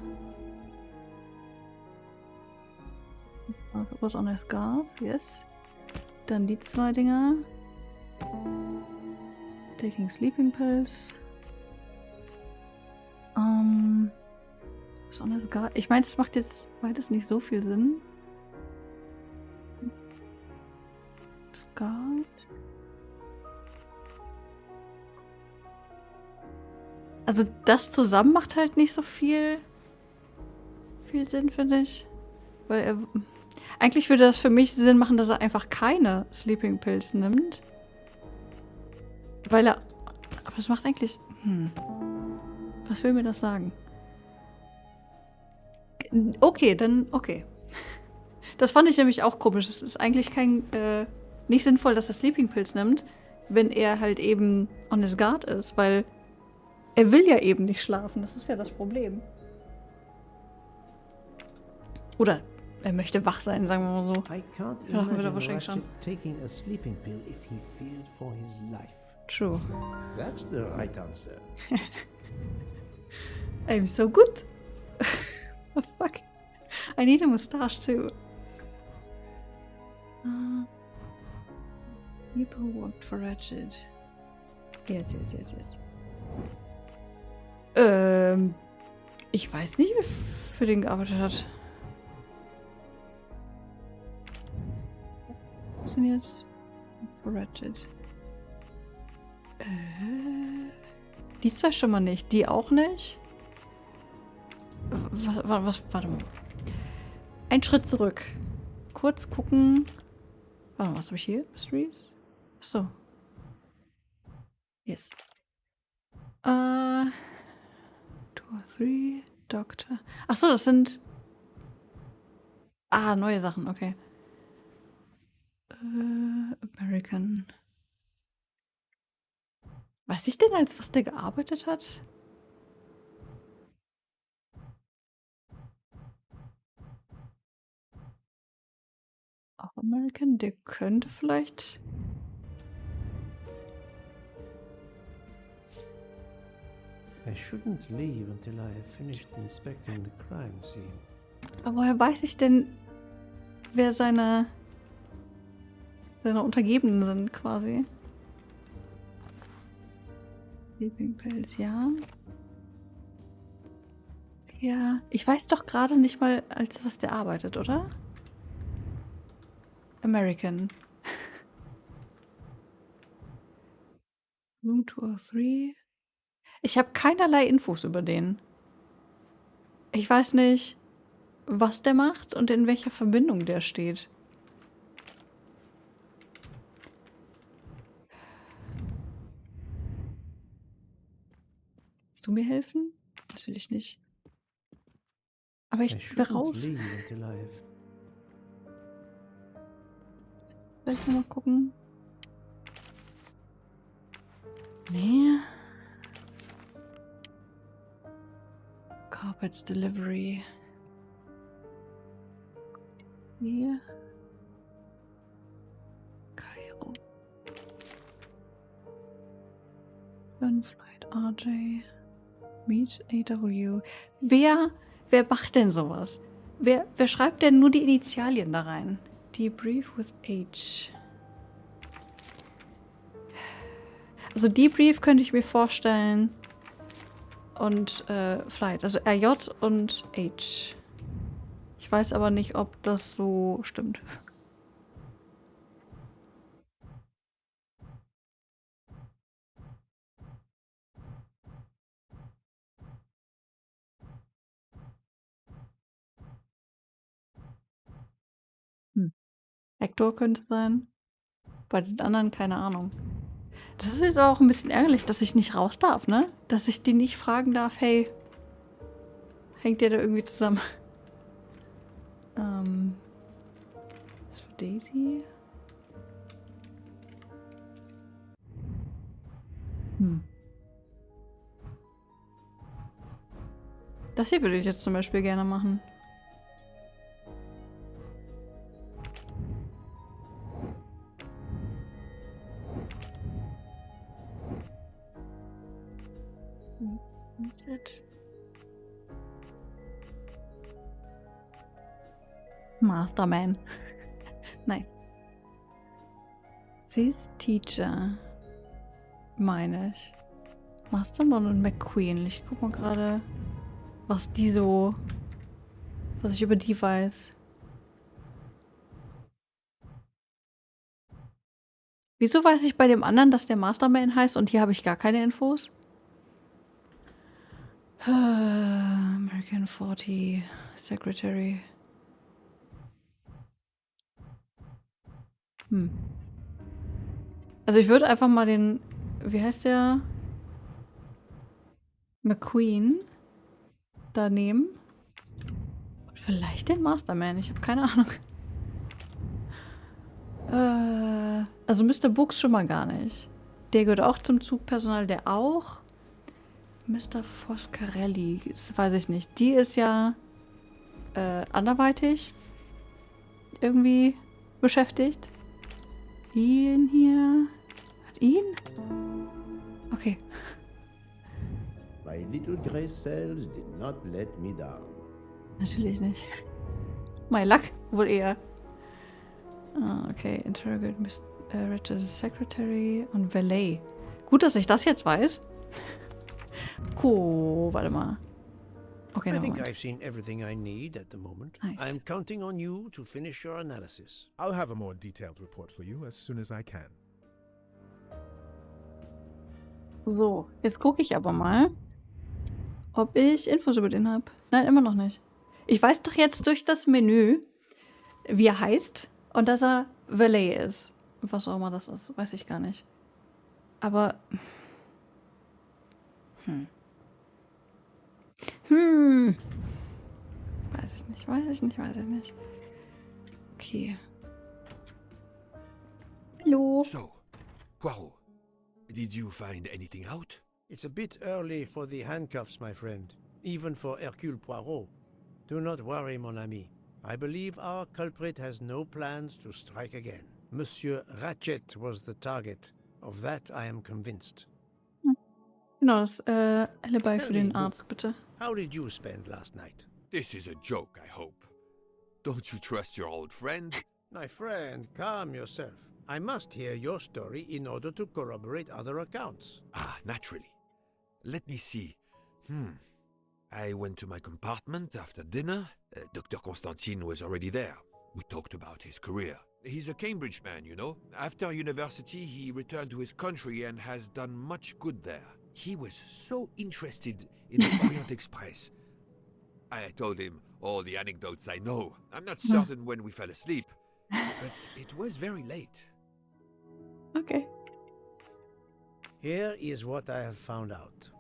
Was on his guard, yes. Dann die zwei Dinger. Taking Sleeping Pills. Was on his guard. Ich meine, das macht jetzt beides nicht so viel Sinn. Das Guard. Also das zusammen macht halt nicht so viel Sinn, finde ich. Weil er... Eigentlich würde das für mich Sinn machen, dass er einfach keine Sleeping Pills nimmt. Weil er... Aber das macht eigentlich... Was will mir das sagen? Okay, dann... Okay. Das fand ich nämlich auch komisch. Es ist eigentlich nicht sinnvoll, dass er Sleeping Pills nimmt, wenn er halt eben on his guard ist. Weil er will ja eben nicht schlafen. Das ist ja das Problem. Oder... Er möchte wach sein, sagen wir mal so. Ja, wird er wahrscheinlich schon. True. That's the right answer. I'm so good. Oh, fuck. I need a mustache too. People worked for Ratchet. Yes. Ich weiß nicht, wer für den gearbeitet hat. denn jetzt? Ratchet. Die zwei schon mal nicht. Die auch nicht? Warte mal. Ein Schritt zurück. Kurz gucken. Warte mal, was habe ich hier? Mysteries? Achso. Yes. 2 or 3, Doctor. Achso, das sind... Ah, neue Sachen, okay. American. Weiß ich denn, als was der gearbeitet hat? Auch American, der könnte vielleicht... I shouldn't leave until I have finished inspecting the crime scene. Aber woher weiß ich denn, wer seine Untergebenen sind, quasi? Sleeping Pills, ja. Ja, ich weiß doch gerade nicht mal, als was der arbeitet, oder? American. Room 203. Ich habe keinerlei Infos über den. Ich weiß nicht, was der macht und in welcher Verbindung der steht. Kannst du mir helfen? Natürlich nicht. Aber ich will raus. Vielleicht mal gucken. Nee. Carpets Delivery. Hier. Kairo. Flight RJ. Meet AW. Wer macht denn sowas? Wer schreibt denn nur die Initialien da rein? Debrief with H. Also Debrief könnte ich mir vorstellen. Und Flight. Also RJ und H. Ich weiß aber nicht, ob das so stimmt. Hector könnte es sein. Bei den anderen keine Ahnung. Das ist jetzt auch ein bisschen ärgerlich, dass ich nicht raus darf, ne? Dass ich die nicht fragen darf, hey, hängt der da irgendwie zusammen? Was für Daisy? Das hier würde ich jetzt zum Beispiel gerne machen. Masterman. Nein. Sie ist Teacher. Meine ich. Masterman und McQueen. Ich guck mal gerade, was ich über die weiß. Wieso weiß ich bei dem anderen, dass der Masterman heißt und hier habe ich gar keine Infos? American 40 Secretary. Also ich würde einfach mal den, wie heißt der? McQueen da nehmen. Und vielleicht den Masterman, ich habe keine Ahnung. Also Mr. Books schon mal gar nicht. Der gehört auch zum Zugpersonal, der auch. Mr. Foscarelli, das weiß ich nicht. Die ist ja anderweitig irgendwie beschäftigt. Ihn hier. Hat ihn? Okay. My little grey cells did not let me down. Natürlich nicht. My luck wohl eher. Okay, interrogate Mr. Richard's Secretary und Valet. Gut, dass ich das jetzt weiß. Warte mal. Okay, I think Moment. I've seen everything I need at the moment. Nice. I'm counting on you to finish your analysis. I'll have a more detailed report for you as soon as I can. So, jetzt gucke ich aber mal, ob ich Infos über den habe. Nein, immer noch nicht. Ich weiß doch jetzt durch das Menü, wie er heißt und dass er Valet ist. Was auch immer das ist, weiß ich gar nicht. Aber... Weiß ich nicht. Okay. Hallo. So, Poirot, did you find anything out? It's a bit early for the handcuffs, my friend. Even for Hercule Poirot. Do not worry, mon ami. I believe our culprit has no plans to strike again. Monsieur Ratchet was the target. Of that I am convinced. Genau, das Alibi für Tell den me, Arzt, Luke, bitte. how did you spend last night? This is a joke, I hope. Don't you trust your old friend? My friend, calm yourself. I must hear your story in order to corroborate other accounts. Ah, naturally. Let me see. I went to my compartment after dinner. Dr. Constantine was already there. We talked about his career. He's a Cambridge man, you know. After university, he returned to his country and has done much good there. He was so interested in the Orient Express. I told him all the anecdotes I know. I'm not certain when we fell asleep, but it was very late. Okay. Here is what I have found out.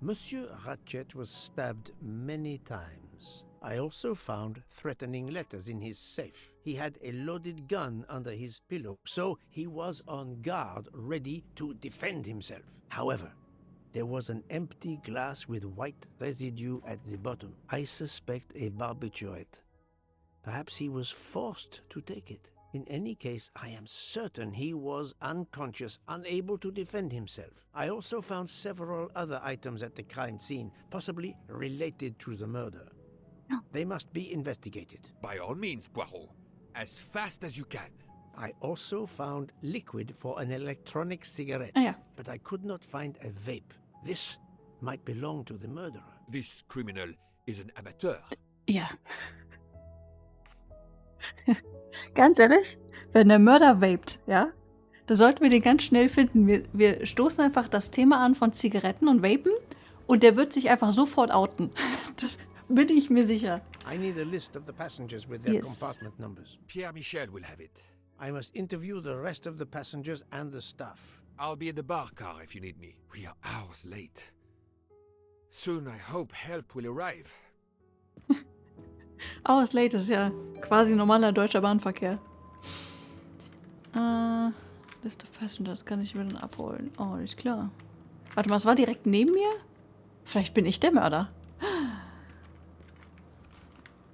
Monsieur Ratchet was stabbed many times. I also found threatening letters in his safe. He had a loaded gun under his pillow, so he was on guard, ready to defend himself. However, there was an empty glass with white residue at the bottom. I suspect a barbiturate. Perhaps he was forced to take it. In any case, I am certain he was unconscious, unable to defend himself. I also found several other items at the crime scene, possibly related to the murder. They must be investigated. By all means, Poirot. As fast as you can. I also found liquid for an electronic cigarette, Ah ja. but I could not find a vape. This might belong to the murderer. This criminal is an amateur. Ja. Ganz ehrlich, wenn der Mörder vaped, ja, da sollten wir den ganz schnell finden. Wir stoßen einfach das Thema an von Zigaretten und Vapen und der wird sich einfach sofort outen. Das bin ich mir sicher. I need a list of the passengers with their Yes. compartment numbers. Pierre Michel will have it. I must interview the rest of the passengers and the staff. I'll be in the bar car if you need me. We are hours late. Soon I hope help will arrive. Hours late ist ja quasi normaler deutscher Bahnverkehr. List of Passengers kann ich mir dann abholen. Oh, alles klar. Warte mal, es war direkt neben mir? Vielleicht bin ich der Mörder.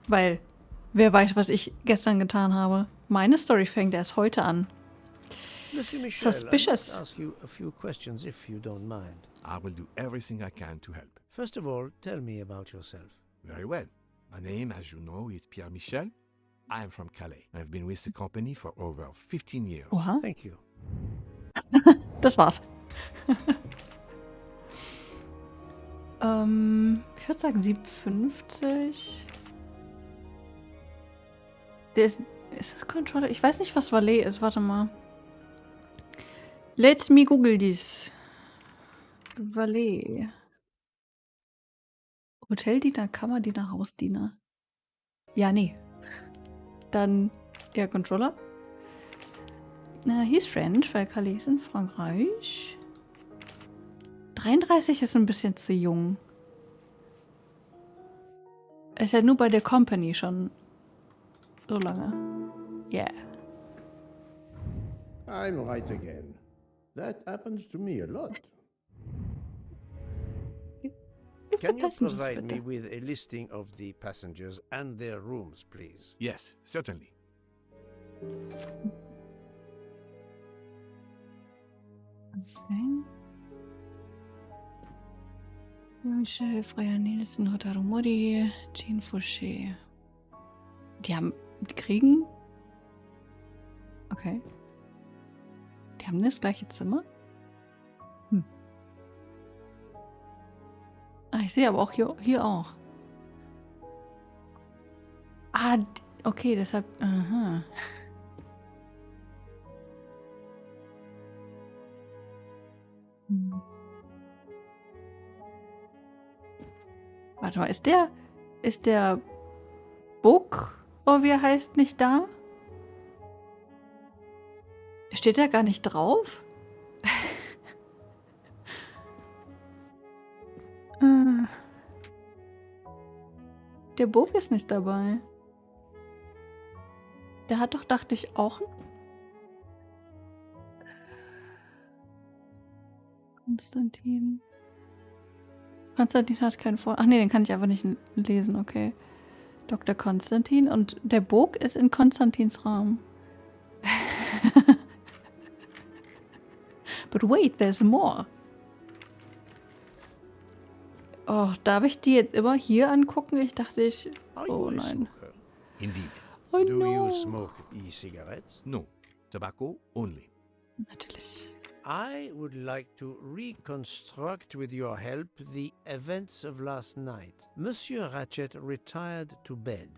Weil, wer weiß, was ich gestern getan habe. Meine Story fängt erst heute an. Monsieur Michel, Suspicious. I must ask you a few questions if you don't mind. I will do everything I can to help. First of all, tell me about yourself. Very well. My name, as you know, is Pierre Michel. I am from Calais. I've been with the company for over 15 years. Oha. Thank you. Das war's. Ich würde sagen 57. Ist das Controller? Ich weiß nicht, was Valet ist. Warte mal. Let me google this. Valet. Hoteldiener, Kammerdiener, Hausdiener. Ja, nee. Dann eher Controller. He's French, weil Calais ist in Frankreich. 33 ist ein bisschen zu jung. Er ist ja nur bei der Company schon so lange. Yeah. I'm right again. That happens to me a lot. Can you provide me with a listing of the passengers and their rooms, please? Yes, certainly. Okay. Michel, Freya Nielsen, Hotaru Mori, Jean Fouché. Die kriegen? Okay. Die haben das gleiche Zimmer? Ah, ich sehe aber auch hier auch. Ah, okay, deshalb. Aha. Warte mal, ist der Book, oh, wie er heißt, nicht da? Steht da gar nicht drauf? Der Book ist nicht dabei. Der hat doch, dachte ich, auch Konstantin. Konstantin hat keinen Vor... Ach nee, den kann ich einfach nicht lesen, okay. Dr. Konstantin und der Book ist in Konstantins Raum. But wait, there's more. Oh, darf ich die jetzt immer hier angucken? Ich dachte, oh nein. Indeed. Oh Do no. you smoke e-cigarettes? No. Tobacco only. Natürlich. I would like to reconstruct with your help the events of last night. Monsieur Ratchet retired to bed.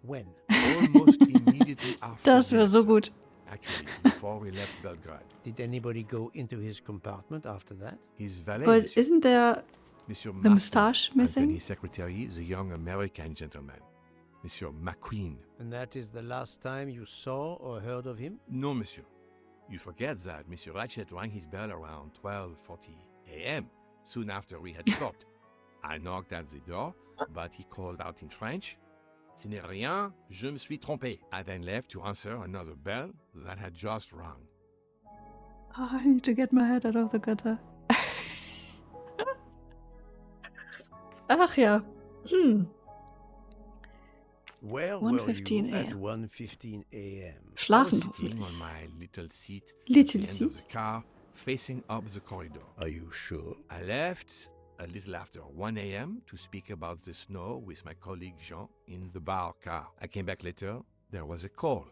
When? Almost immediately after. Das wäre so dinner, gut. Actually, before we left Belgrade. Did anybody go into his compartment after that? His valet, But Monsieur, isn't there Monsieur the Master, moustache and missing? his secretary, the young American gentleman, Monsieur McQueen. And that is the last time you saw or heard of him? No, Monsieur. You forget that Monsieur Ratchet rang his bell around 12:40 a.m., soon after we had stopped. I knocked at the door, but he called out in French, "Ce n'est rien, je me suis trompé." I then left to answer another bell that had just rung. Oh, I need to get my head out of the gutter. Ach ja. Where were 1:15 you at a.m. 1:15 a.m.? Schlafen I was sitting hoffentlich. on my little seat Little at the end of seat? the car, facing up the corridor. Are you sure? I left a little after 1 a.m. to speak about the snow with my colleague Jean in the bar car. I came back later. There was a call.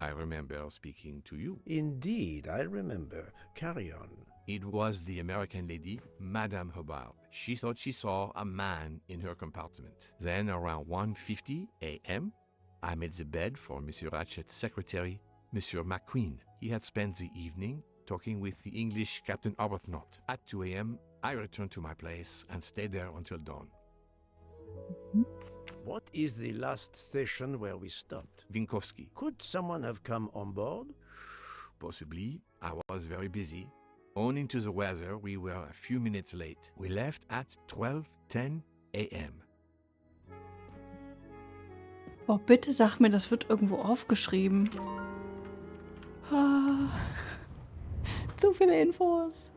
I remember speaking to you. Indeed, I remember. Carry on. It was the American lady, Madame Hubbard. She thought she saw a man in her compartment. Then, around 1:50 a.m., I made the bed for Monsieur Ratchet's secretary, Monsieur McQueen. He had spent the evening talking with the English Captain Arbuthnot. At 2 a.m., I returned to my place and stayed there until dawn. What is the last station where we stopped? Winkowski. Could someone have come on board? Possibly. I was very busy. Owing to the weather, we were a few minutes late. We left at 12:10 a.m. Oh, bitte sag mir, das wird irgendwo aufgeschrieben. Ah, zu viele Infos.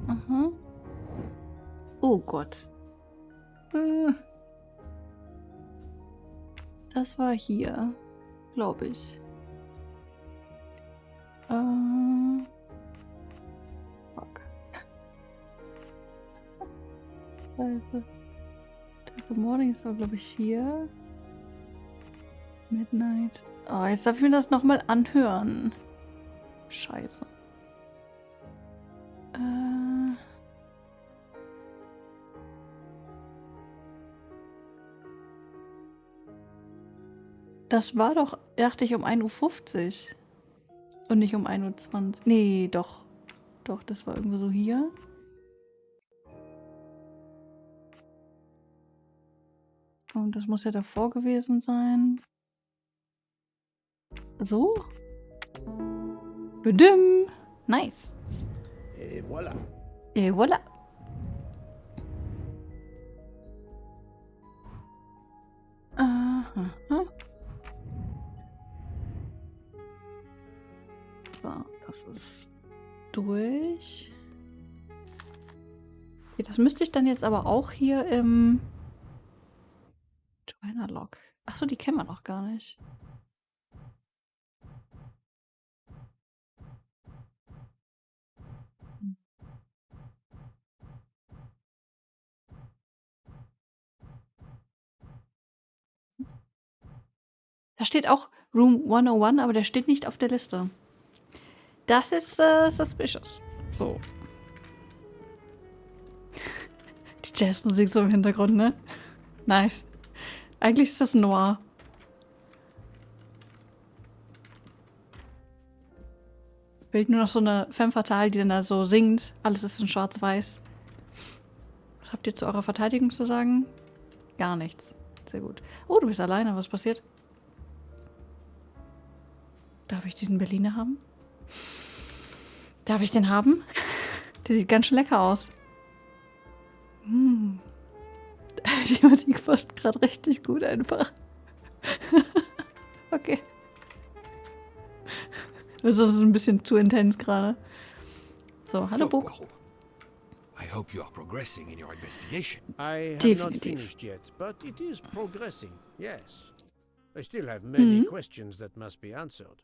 Aha. Oh Gott. Das war hier, glaube ich. Fuck. Also, the morning ist, glaube ich, hier. Midnight. Oh, jetzt darf ich mir das nochmal anhören. Scheiße. Das war doch, dachte ich, um 1:50 Uhr. Und nicht um 1:20 Uhr. Nee, doch. Doch, das war irgendwo so hier. Und das muss ja davor gewesen sein. So. Bedüm. Nice. Et voilà. Et voilà. Aha. So, das ist durch. Okay, das müsste ich dann jetzt aber auch hier im Joanna-Log. Achso, die kennen wir noch gar nicht. Da steht auch Room 101, aber der steht nicht auf der Liste. Das ist suspicious. So. Die Jazzmusik so im Hintergrund, ne? Nice. Eigentlich ist das Noir. Fehlt nur noch so eine Femme fatale, die dann da so singt. Alles ist in schwarz-weiß. Was habt ihr zu eurer Verteidigung zu sagen? Gar nichts. Sehr gut. Oh, du bist alleine. Was passiert? Darf ich diesen Berliner haben? Darf ich den haben? Der sieht ganz schön lecker aus. Die Musik passt gerade richtig gut einfach. Okay. Das ist ein bisschen zu intens gerade. So, hallo So, Bug. Poirot. I hope you are progressing in your investigation. I have not Definitive. finished yet, but it is progressing, yes. I still have many Mhm. questions that must be answered.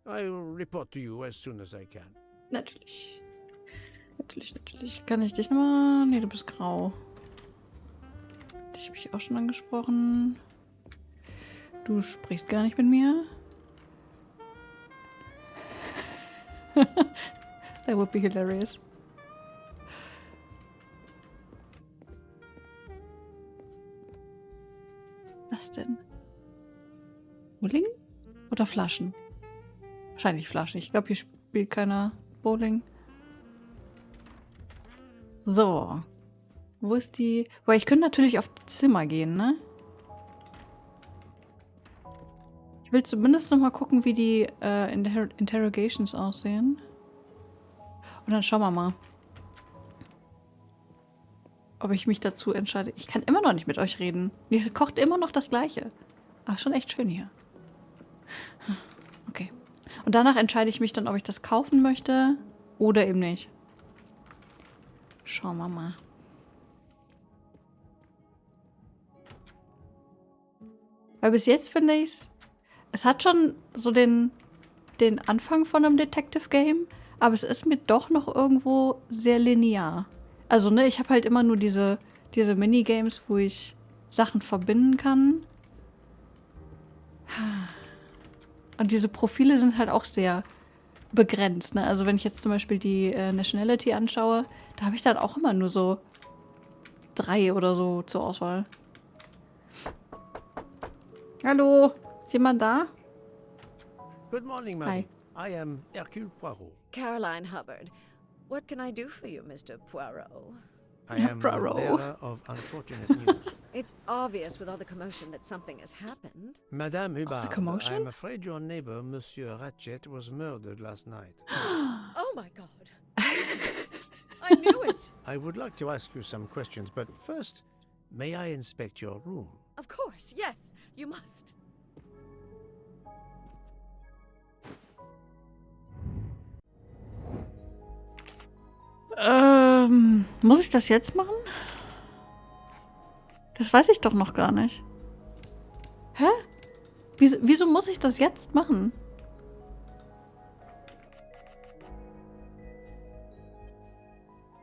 I will report to you as soon as I can. Natürlich. Natürlich. Kann ich dich nochmal... Nee, du bist grau. Dich habe ich auch schon angesprochen. Du sprichst gar nicht mit mir. That would be hilarious. Was denn? Bowling? Oder Flaschen? Wahrscheinlich Flaschen. Ich glaube, hier spielt keiner Bowling. So. Wo ist die... Weil ich könnte natürlich auf Zimmer gehen, ne? Ich will zumindest noch mal gucken, wie die Interrogations aussehen. Und dann schauen wir mal, ob ich mich dazu entscheide. Ich kann immer noch nicht mit euch reden. Ihr kocht immer noch das Gleiche. Ach, schon echt schön hier. Okay. Und danach entscheide ich mich dann, ob ich das kaufen möchte oder eben nicht. Schauen wir mal. Weil bis jetzt finde ich es hat schon so den Anfang von einem Detective Game, aber es ist mir doch noch irgendwo sehr linear. Also, ne, ich habe halt immer nur diese Minigames, wo ich Sachen verbinden kann. Und diese Profile sind halt auch sehr begrenzt, ne? Also, wenn ich jetzt zum Beispiel die Nationality anschaue, da habe ich dann auch immer nur so 3 oder so zur Auswahl. Hallo, ist jemand da? Good morning, madam. I am Hercule Poirot. Caroline Hubbard. What can I do for you, Mr. Poirot? I am the bearer of unfortunate news. It's obvious with all the commotion that something has happened. Madame Hubbard, commotion? I'm afraid your neighbor, Monsieur Ratchet, was murdered last night. Oh my god. I knew it. I would like to ask you some questions, but first, may I inspect your room? Of course, yes, you must. Muss ich das jetzt machen? Das weiß ich doch noch gar nicht. Hä? Wieso muss ich das jetzt machen?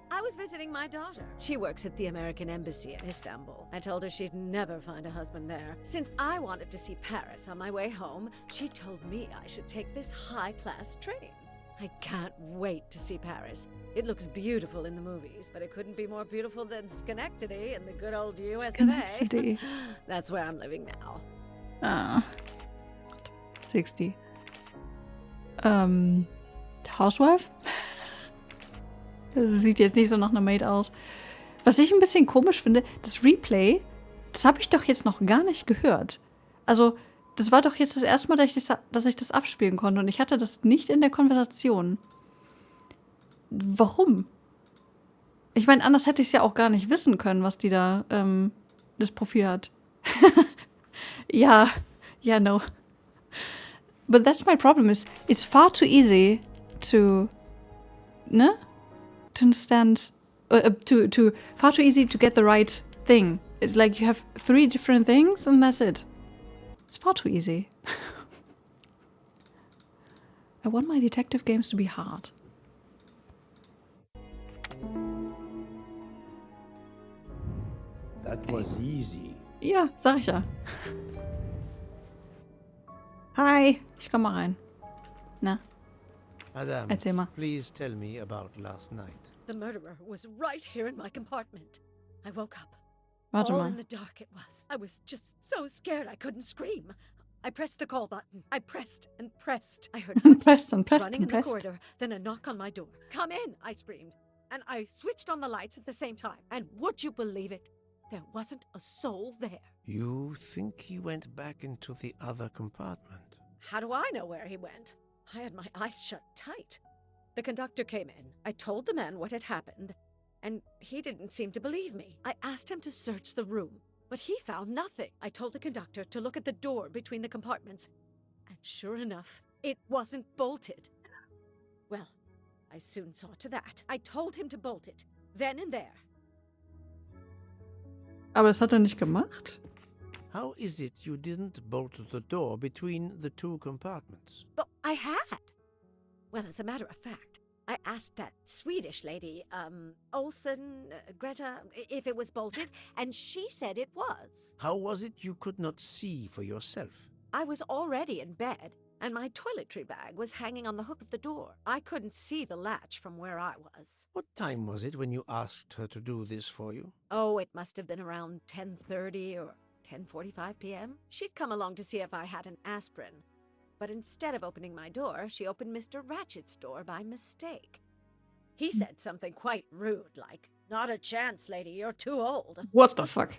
I was visiting my daughter. She works at the American Embassy in Istanbul. I told her she'd never find a husband there. Since I wanted to see Paris on my way home, she told me I should take this high-class train. I can't wait to see Paris. It looks beautiful in the movies, but it couldn't be more beautiful than Schenectady in the good old US of A. Schenectady. That's where I'm living now. Ah. 60. Housewife? Das sieht jetzt nicht so nach einer Maid aus. Was ich ein bisschen komisch finde, das Replay, das habe ich doch jetzt noch gar nicht gehört. Also, das war doch jetzt das erste Mal, dass ich das abspielen konnte. Und ich hatte das nicht in der Konversation. Warum? Ich meine, anders hätte ich es ja auch gar nicht wissen können, was die da das Profil hat. Ja, no. But that's my problem is, it's far too easy to, ne? To understand, far too easy to get the right thing. It's like you have 3 different things and that's it. It's far too easy. I want my detective games to be hard. That was easy. Ja, sag ich ja. Hi, ich komm mal rein. Na, Madame, erzähl mal. please tell me about last night. The murderer was right here in my compartment. I woke up. Warte all mal. in the dark it was. I was just so scared I couldn't scream. I pressed the call button. I pressed and pressed. I heard Pressed and pressed running and in the pressed. corridor, then a knock on my door. Come in, I screamed. And I switched on the lights at the same time. And would you believe it? There wasn't a soul there. You think he went back into the other compartment? How do I know where he went? I had my eyes shut tight. The conductor came in. I told the man what had happened, and he didn't seem to believe me. I asked him to search the room, but he found nothing. I told the conductor to look at the door between the compartments, and sure enough, it wasn't bolted. Well, I soon saw to that. I told him to bolt it, then and there. Aber das hat er nicht gemacht. How is it you didn't bolt the door between the two compartments? But I had. Well, as a matter of fact, I asked that Swedish lady, Olsen, Greta, if it was bolted, and she said it was. How was it you could not see for yourself? I was already in bed, and my toiletry bag was hanging on the hook of the door. I couldn't see the latch from where I was. What time was it when you asked her to do this for you? Oh, it must have been around 10:30 or 10:45 p.m. She'd come along to see if I had an aspirin. But instead of opening my door, she opened Mr. Ratchet's door by mistake. He said something quite rude, like, "Not a chance, lady, you're too old." What the fuck?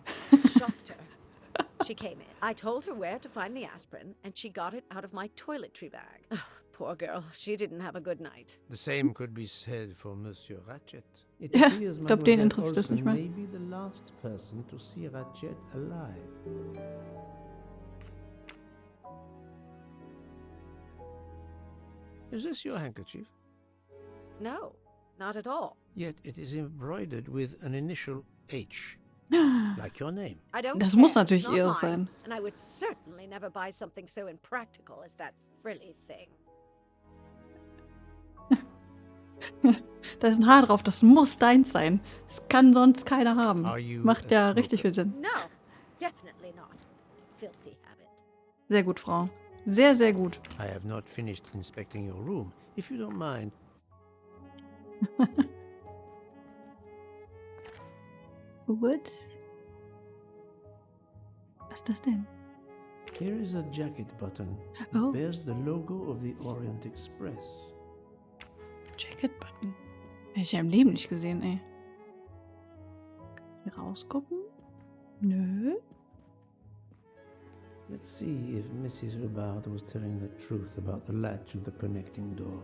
Shocked her. She came in. I told her where to find the aspirin, and she got it out of my toiletry bag. Poor girl, she didn't have a good night. The same could be said for Monsieur Ratchet. It Ja, appears ich glaube, den Mademoiselle interessiert das Olsen nicht mehr. may be the last person to see Ratchet alive. Is this your handkerchief? No, not at all. Yet it is embroidered with an initial H, like your name. I don't Das care. muss It's natürlich not ihre mine, sein. And I would certainly never buy something so impractical as that frilly thing. Da ist ein Haar drauf, das muss deins sein. Das kann sonst keiner haben. Are you Macht a ja smoker? richtig viel Sinn. No, definitely not. Filthy habit. Sehr gut, Frau. Sehr, sehr gut. I have not finished inspecting your room. If you don't mind, Gut. Was ist das denn? here is a jacket button. It Oh. bears the logo of the Orient Express. Jacket Button. Hätte ich ja im Leben nicht gesehen, ey. Hier rausgucken? Nö. Let's see if Mrs. Hubbard was telling the truth about the latch of the connecting door.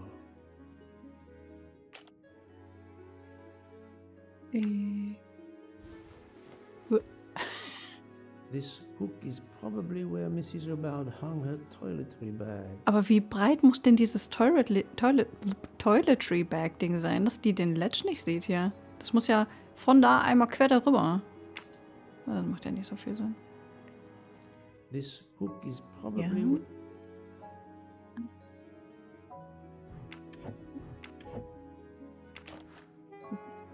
This hook is probably where Mrs. Hubbard hung her toiletry bag. Aber wie breit muss denn dieses Toiletry Bag Ding sein, dass die den Latch nicht sieht hier? Das muss ja von da einmal quer darüber. Das macht ja nicht so viel Sinn. This hook is probably Ja.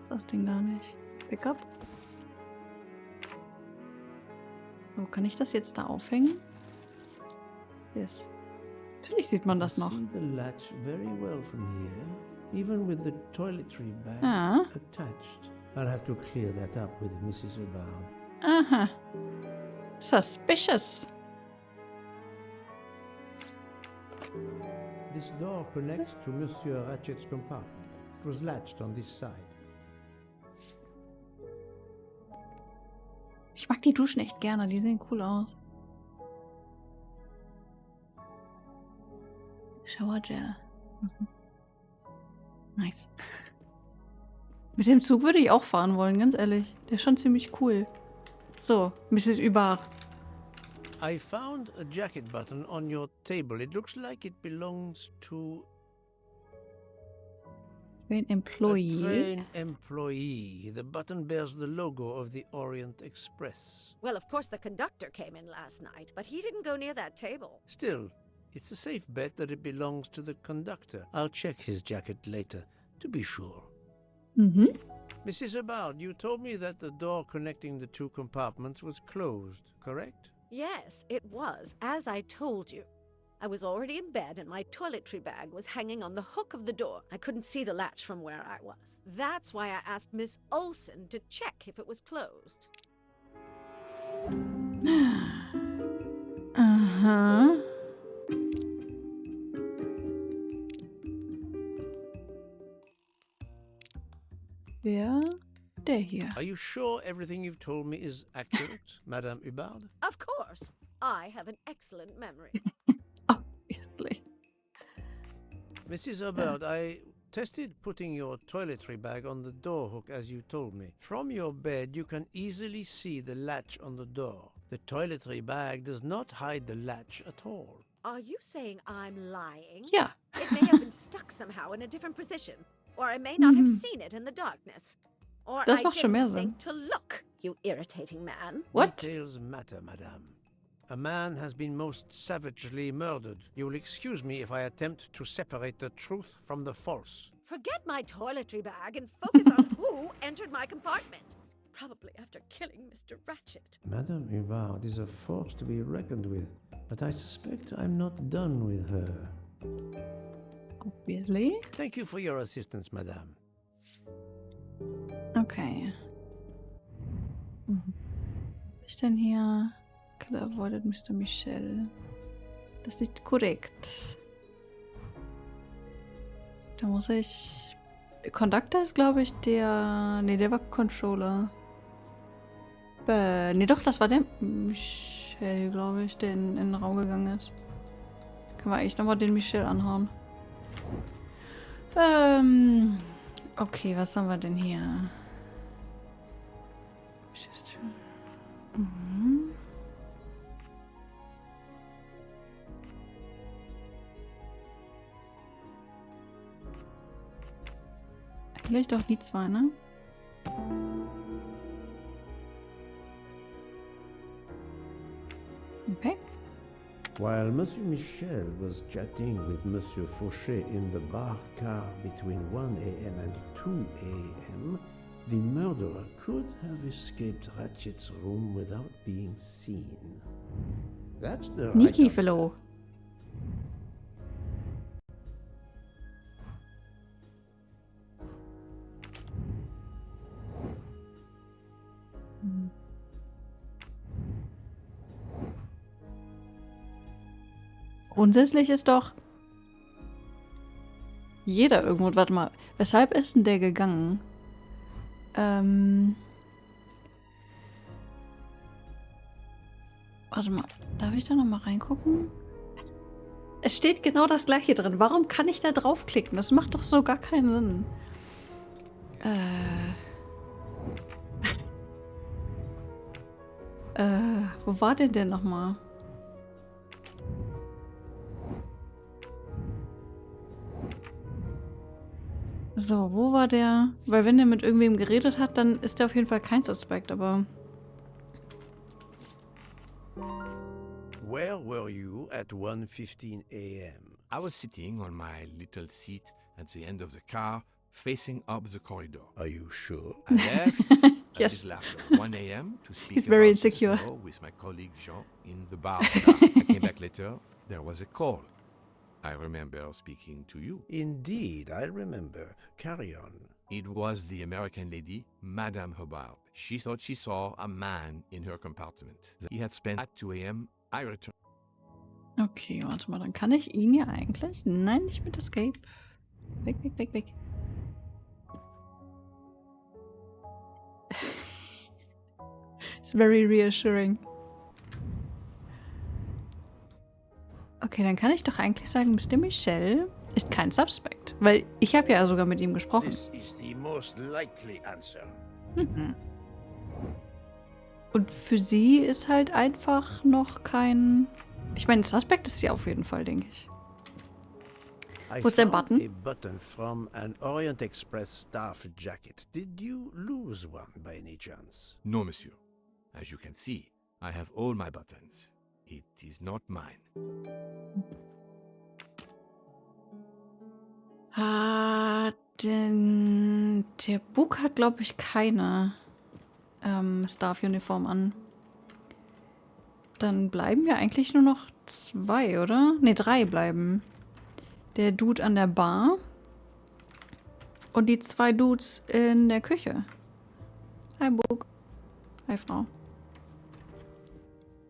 Das Ding gar nicht. Pickup. So, kann ich das jetzt da aufhängen? Yes. Natürlich sieht man das noch. See the latch very well from here, even with the toiletry bag Ah. attached. I'll have to clear that up with Mrs. Hubbard. Aha. Suspicious. This door connects to Monsieur Ratchet's compartment. It was latched on this side. Ich mag die Duschen echt gerne, die sehen cool aus. Shower Gel. Mhm. Nice. Mit dem Zug würde ich auch fahren wollen, ganz ehrlich. Der ist schon ziemlich cool. So, Mrs. Hubbard. I found a jacket button on your table. It looks like it belongs to Train a Employee. train employee. The button bears the logo of the Orient Express. Well, of course, the conductor came in last night, but he didn't go near that table. Still, it's a safe bet that it belongs to the conductor. I'll check his jacket later, to be sure. Mhm. Mrs. Hubbard, you told me that the door connecting the two compartments was closed, correct? Yes, it was, as I told you. I was already in bed and my toiletry bag was hanging on the hook of the door. I couldn't see the latch from where I was. That's why I asked Miss Olsen to check if it was closed. Aha. Wer? Der hier. Are you sure everything you've told me is accurate, Madame Hubbard? Of course. I have an excellent memory. Obviously. Mrs. Hubbard, I tested putting your toiletry bag on the door hook as you told me. From your bed, you can easily see the latch on the door. The toiletry bag does not hide the latch at all. Are you saying I'm lying? Ja. It may have been stuck somehow in a different position. Or I may not have seen it in the darkness. Or Das I macht schon mehr didn't Sinn. think to look, you irritating man. What? Details matter, madame. A man has been most savagely murdered. You will excuse me if I attempt to separate the truth from the false. Forget my toiletry bag and focus on who entered my compartment. Probably after killing Mr. Ratchet. Madame Hubbard is a force to be reckoned with, but I suspect I'm not done with her. Obviously. Thank you for your assistance, madame. Okay. Was ist denn hier? Could have avoided Mr. Michel. Das ist korrekt. Da muss ich... Conductor ist, glaube ich, der... Ne, der war Controller. Ne, doch, das war der Michel, glaube ich, der in den Raum gegangen ist. Können wir eigentlich nochmal den Michel anhauen. Okay, was haben wir denn hier? Mhm. Vielleicht doch die zwei, ne? Okay. While Monsieur Michel was chatting with Monsieur Fauchet in the bar car between 1 a.m. and 2 a.m., the murderer could have escaped Ratchet's room without being seen. That's the Sneaky right fellow. Grundsätzlich ist doch jeder irgendwo. Warte mal, weshalb ist denn der gegangen? Warte mal, darf ich da nochmal reingucken? Es steht genau das gleiche drin. Warum kann ich da draufklicken? Das macht doch so gar keinen Sinn. Wo war denn nochmal? So, wo war der? Weil wenn der mit irgendwem geredet hat, dann ist der auf jeden Fall kein Suspekt, aber... Where were you at 1:15 a.m.? I was sitting on my little seat at the end of the car, facing up the corridor. Are you sure? I left Yes. a little after 1 a.m. to speak He's very about this insecure. law with my colleague Jean in the bar. I came back later. There was a call. I remember speaking to you. Indeed, I remember. Carry on. It was the American lady, Madame Hubbard. She thought she saw a man in her compartment. He had spent at 2 a.m. I returned. Okay, warte mal, dann kann ich ihn ja eigentlich... Nein, nicht mit Escape. Weg, weg, weg, weg. It's very reassuring. Okay, dann kann ich doch eigentlich sagen, Mr. Michel ist kein Suspect. Weil ich habe ja sogar mit ihm gesprochen. This is the most likely answer. Mhm. Und für sie ist halt einfach noch kein... Ich meine, Suspect ist sie auf jeden Fall, denke ich. I Wo ist der found Button? a button from an Orient Express staff jacket. Did you lose one by any chance? No, monsieur. As you can see, I have all my buttons. It is not mine. Der Bug hat, glaube ich, keine Staff-Uniform an. Dann bleiben ja eigentlich nur noch 2, oder? Ne, 3 bleiben. Der Dude an der Bar und die 2 Dudes in der Küche. Hi, Bug. Hi, Frau.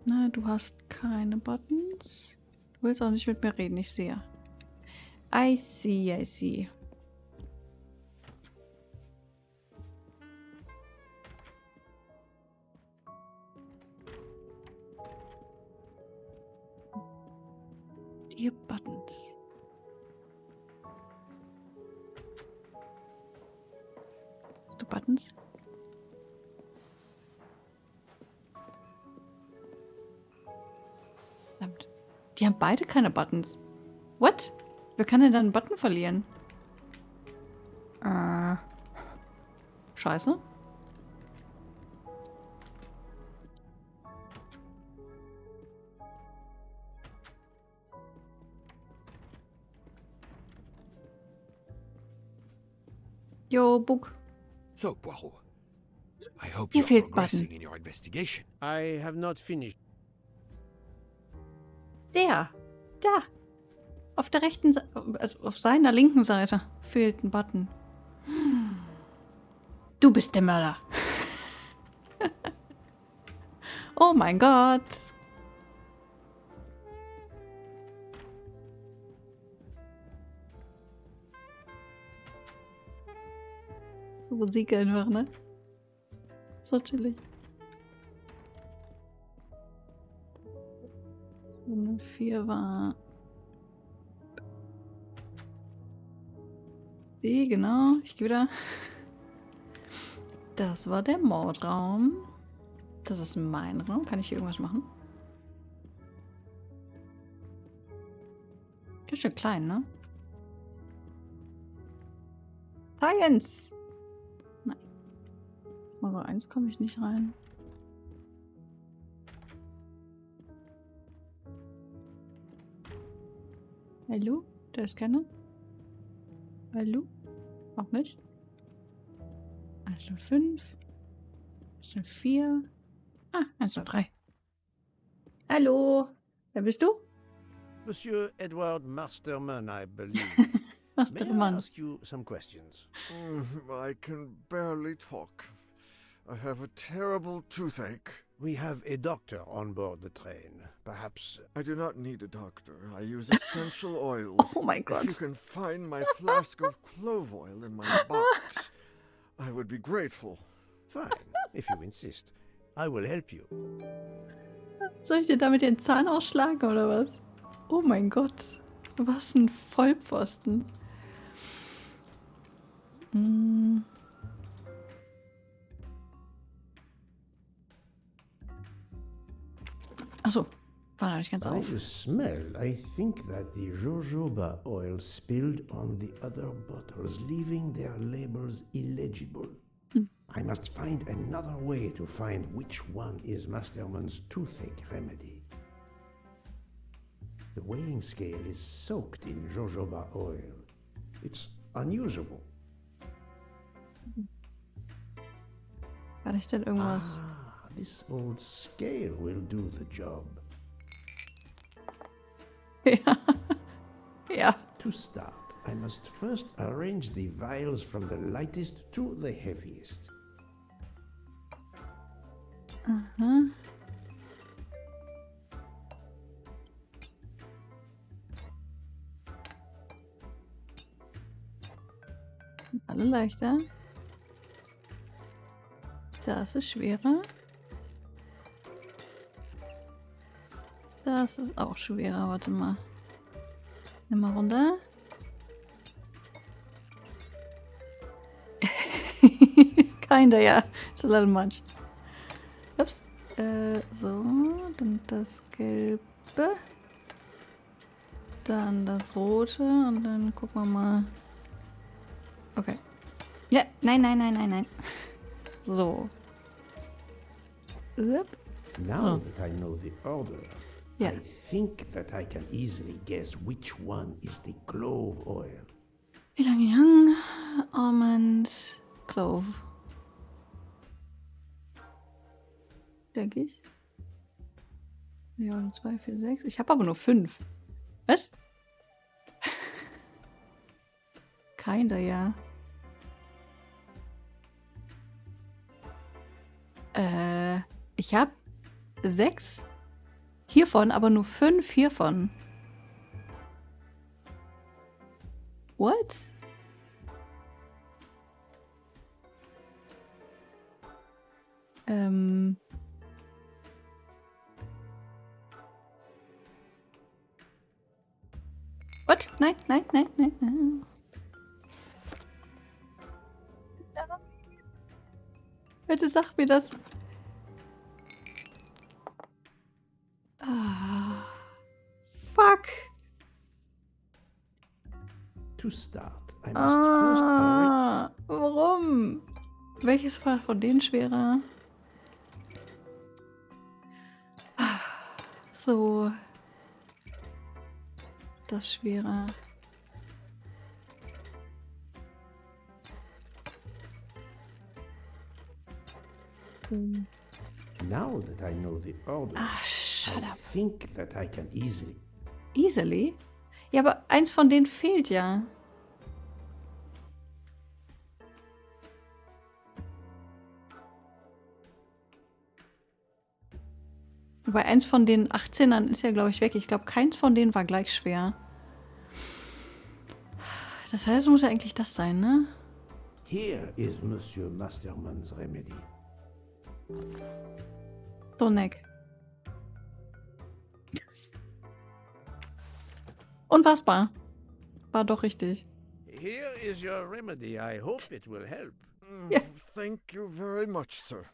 Na, du hast keine Buttons. Du willst auch nicht mit mir reden, ich sehe. I see, I see. Hier Buttons. Hast du Buttons? Verdammt. Die haben beide keine Buttons. What? Wer kann denn dann einen Button verlieren? Scheiße. Jo, Bug. So, Poirot, I hope Hier you're fehlt progressing Button. in your investigation. I have not finished. Der. Da. Auf der rechten Seite, also auf seiner linken Seite fehlt ein Button. Du bist der Mörder. Oh mein Gott. Musik einfach, ne? So chillig. 4 war... Die, genau. Ich gehe wieder. Das war der Mordraum. Das ist mein Raum. Kann ich hier irgendwas machen? Das ist schon klein, ne? Science! Nein. Nummer 1 komme ich nicht rein. Hallo? Da ist keiner. Hallo? Auch nicht. 105. 104. Ah, 103. Hallo? Wer bist du? Monsieur Edward Masterman, I believe. May I Mastermann. ask you some questions? I can barely talk. I have a terrible toothache. We have a doctor on board the train. Perhaps... I do not need a doctor. I use essential oils. Oh my If God. you can find my flask of clove oil in my box, I would be grateful. Fine, if you insist. I will help you. Soll ich dir damit den Zahn ausschlagen oder was? Oh mein Gott. Was ein Vollpfosten. Hm. Achso, war noch nicht ganz By auf. the smell, I think that the jojoba oil spilled on the other bottles, leaving their labels illegible. I must find another way to find which one is Masterman's toothache remedy. The weighing scale is soaked in jojoba oil. It's unusable. Kann ich denn irgendwas? This old scale will do the job. Ja. Ja. To start, I must first arrange the vials from the lightest to the heaviest. Aha. Alle leichter. Das ist schwerer. Das ist auch schwerer. Warte mal. Nimm mal runter. Kinda, ja. It's a little much. Ups. So. Dann das Gelbe. Dann das Rote. Und dann gucken wir mal. Okay. Ja, nein, nein, nein, nein, nein. So. Up. Now So. that I know the order, Yeah. I think that I can easily guess which one is the clove oil. Ylang Yang, Almond, Clove. Denke ich. Ja, 2, 4, 6. Ich habe aber nur 5. Was? Kinda, ja. Ich habe 6 hiervon, aber nur 5 hiervon. What? What? Nein, nein, nein, nein, nein. Bitte sag mir das. Ah, fuck. To start, I must first arrange. Warum? Welches war von denen schwerer? So. Das schwerer. Now that I know the order, Shut up. I think that I can easily. Easily? Ja, aber eins von denen fehlt ja. Wobei eins von den 18ern ist ja, glaube ich, weg. Ich glaube, keins von denen war gleich schwer. Das heißt, es muss ja eigentlich das sein, ne? Here is Monsieur Masterman's remedy. Donek. Unfassbar. War doch richtig. Here is your remedy. I hope it will help. Yeah. Thank you very much, sir.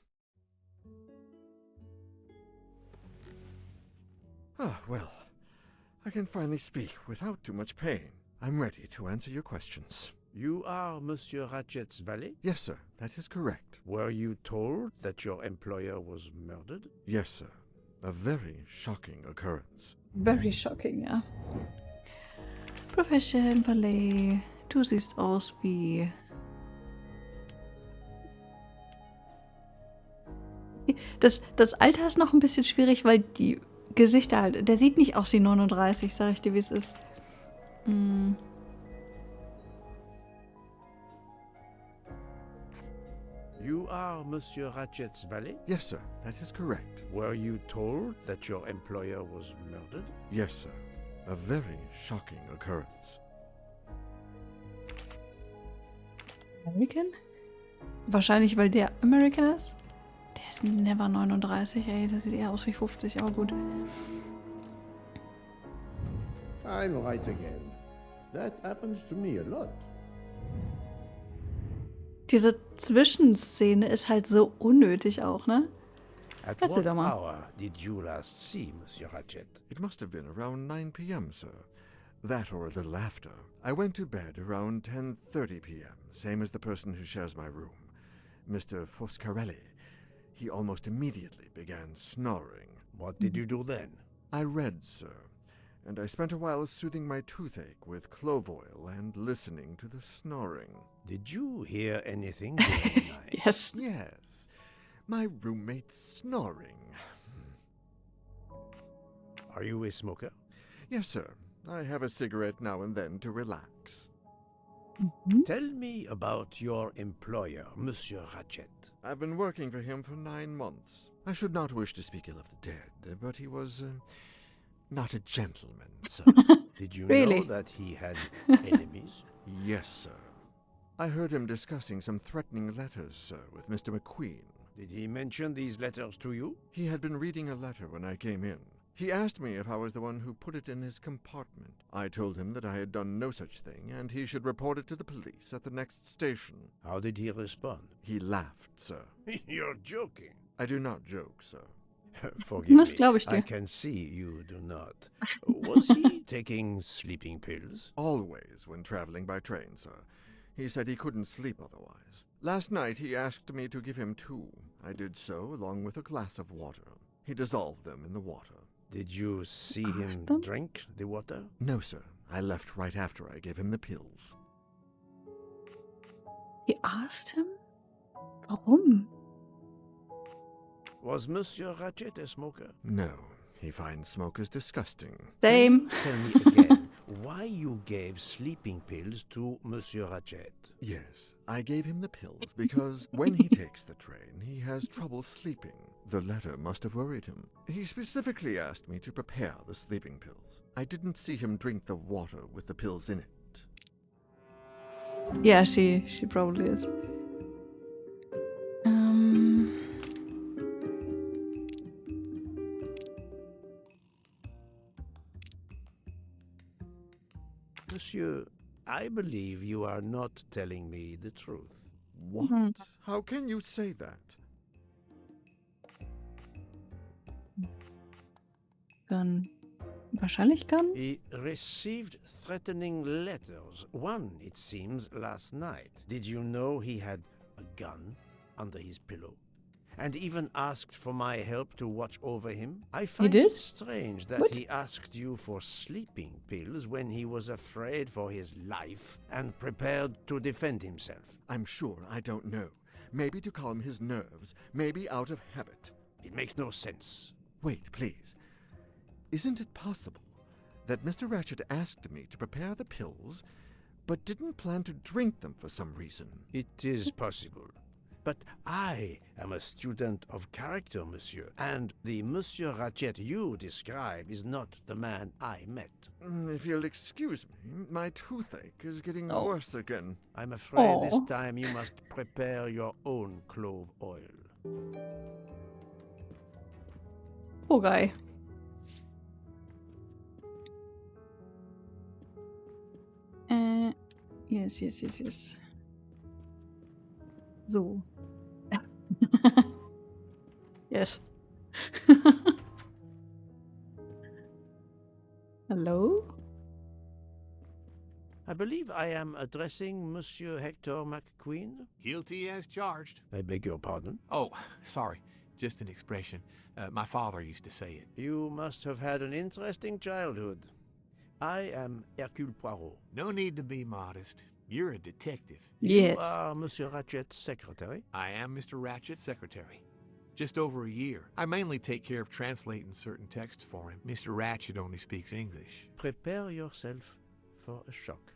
Ah, well. I can finally speak without too much pain. I'm ready to answer your questions. You are Monsieur Ratchet's valet? Yes, sir. That is correct. Were you told that your employer was murdered? Yes, sir. A very shocking occurrence. Very shocking, ja. Profession, Ballet. Du siehst aus wie... Das Alter ist noch ein bisschen schwierig, weil die Gesichter halt... Der sieht nicht aus wie 39, sag ich dir, wie es ist. You are Monsieur Ratchet's valet? Yes, sir. That is correct. Were you told that your employer was murdered? Yes, sir. A very shocking occurrence. American? Wahrscheinlich, weil der American ist. Der ist never 39, ey. Der sieht eher aus wie 50, aber gut. I'm right again. That happens to me a lot. Diese Zwischenszene ist halt so unnötig auch, ne? At Erzähl what doch mal. hour did you last see Monsieur Ratchet? It must have been around 9 p.m., sir. That or a little after. I went to bed around 10:30 p.m., same as the person who shares my room, Mr. Foscarelli. He almost immediately began snoring. What did you do then? I read, sir, and I spent a while soothing my toothache with clove oil and listening to the snoring. Did you hear anything during the night? Yes. Yes, my roommate snoring. Are you a smoker? Yes, sir. I have a cigarette now and then to relax. Tell me about your employer, Monsieur Ratchet. I've been working for him for 9 months. I should not wish to speak ill of the dead, but he was not a gentleman, sir. Did you Really? know that he had enemies? Yes, sir. I heard him discussing some threatening letters, sir, with Mr. McQueen. Did he mention these letters to you? He had been reading a letter when I came in. He asked me if I was the one who put it in his compartment. I told him that I had done no such thing, and he should report it to the police at the next station. How did he respond? He laughed, sir. You're joking. I do not joke, sir. Forgive Das me. glaube ich dir. I can see you do not. Was he taking sleeping pills? Always when traveling by train, sir. He said he couldn't sleep otherwise. Last night he asked me to give him 2. I did so, along with a glass of water. He dissolved them in the water. Did you see him them? drink the water? No, sir. I left right after I gave him the pills. He asked him? Warum? Was Monsieur Ratchet a smoker? No, he finds smokers disgusting. Same. Tell me again, why you gave sleeping pills to Monsieur Ratchet. Yes, I gave him the pills because when he takes the train, he has trouble sleeping. The letter must have worried him. He specifically asked me to prepare the sleeping pills. I didn't see him drink the water with the pills in it. Yeah, she probably is. Monsieur, I believe you are not telling me the truth. What? How can you say that? Gun. Wahrscheinlich Gun? He received threatening letters, one, it seems, last night. Did you know he had a gun under his pillow? And even asked for my help to watch over him? I find it strange that he asked you for sleeping pills when he was afraid for his life and prepared to defend himself. I'm sure I don't know. Maybe to calm his nerves, maybe out of habit. It makes no sense. Wait, please. Isn't it possible that Mr. Ratchet asked me to prepare the pills, but didn't plan to drink them for some reason? It is possible. But I am a student of character, monsieur, and the Monsieur Ratchet you describe is not the man I met. If you'll excuse me, my toothache is getting worse again. I'm afraid this time you must prepare your own clove oil. Poor guy. Yes. So. Yes. Hello? I believe I am addressing Monsieur Hector McQueen. Guilty as charged. I beg your pardon? Oh, sorry. Just an expression. My father used to say it. You must have had an interesting childhood. I am Hercule Poirot. No need to be modest. You're a detective. Yes. You are Monsieur Ratchet's secretary? I am Mr. Ratchet's secretary. Just over a year. I mainly take care of translating certain texts for him. Mr. Ratchet only speaks English. Prepare yourself for a shock.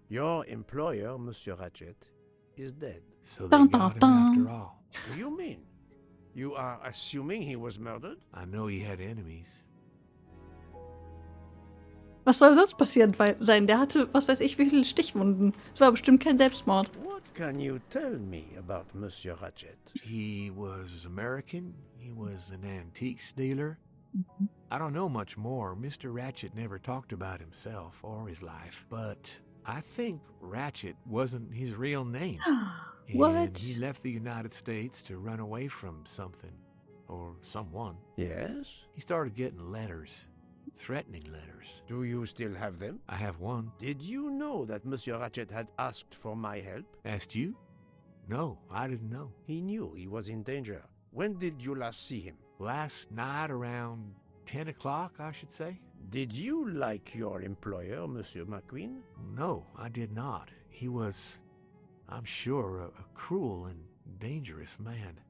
Your employer, Monsieur Ratchet, is dead. So they got him after all. What do you mean? You are assuming he was murdered? I know he had enemies. Was soll sonst passiert sein? Der hatte, was weiß ich, wie viele Stichwunden. Es war bestimmt kein Selbstmord. What can you tell me about Monsieur Ratchet? He was American. He was an antiques dealer. I don't know much more. Mr. Ratchet never talked about himself or his life. But I think Ratchet wasn't his real name. What? And he left the United States to run away from something. Or someone. Yes? He started getting letters. Threatening letters. Do you still have them? I have one. Did you know that Monsieur Ratchet had asked for my help? Asked you? No, I didn't know. He knew he was in danger. When did you last see him? Last night around 10 o'clock, I should say. Did you like your employer, Monsieur McQueen? No, I did not. He was, I'm sure, a cruel and dangerous man.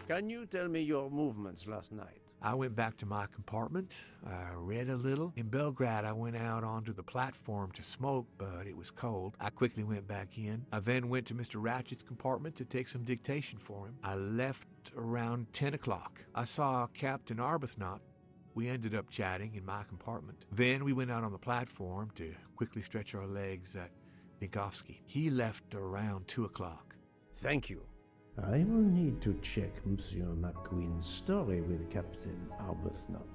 Can you tell me your movements last night? I went back to my compartment. I read a little. In Belgrade, I went out onto the platform to smoke, but it was cold. I quickly went back in. I then went to Mr. Ratchet's compartment to take some dictation for him. I left around 10 o'clock. I saw Captain Arbuthnot. We ended up chatting in my compartment. Then we went out on the platform to quickly stretch our legs at Minkowski. He left around 2 o'clock. Thank you. I will need to check Monsieur McQueen's story with Captain Arbuthnot.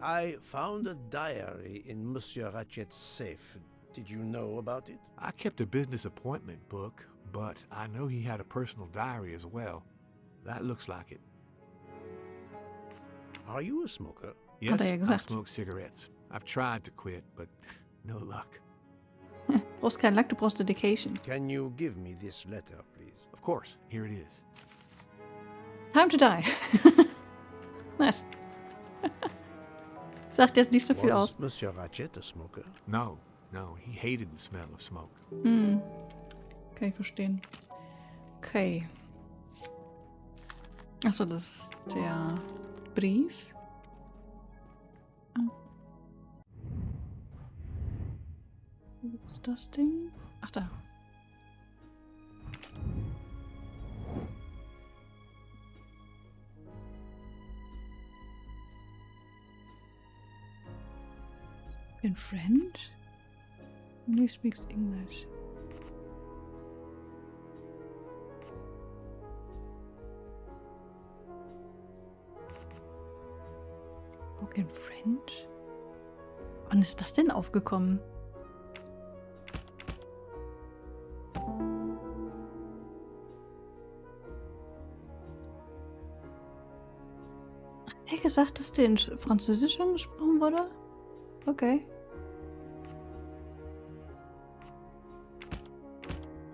I found a diary in Monsieur Ratchet's safe. Did you know about it? I kept a business appointment book, but I know he had a personal diary as well. That looks like it. Are you a smoker? Yes, I smoke cigarettes. I've tried to quit, but no luck. Du brauchst keinen Lack, du brauchst Dedication. Can you give me this letter, please? Of course. Here it is. Time to die. Nice. Sagt jetzt nicht so viel aus. Was Monsieur Ratchet a smoker? No, he hated the smell of smoke. Kann ich verstehen. Okay. Achso, das ist der Brief. Wo ist das Ding? Ach, da. In French? Only speaks English. Okay, in French? Wann ist das denn aufgekommen? Hat er gesagt, dass der in Französisch schon gesprochen wurde? Okay.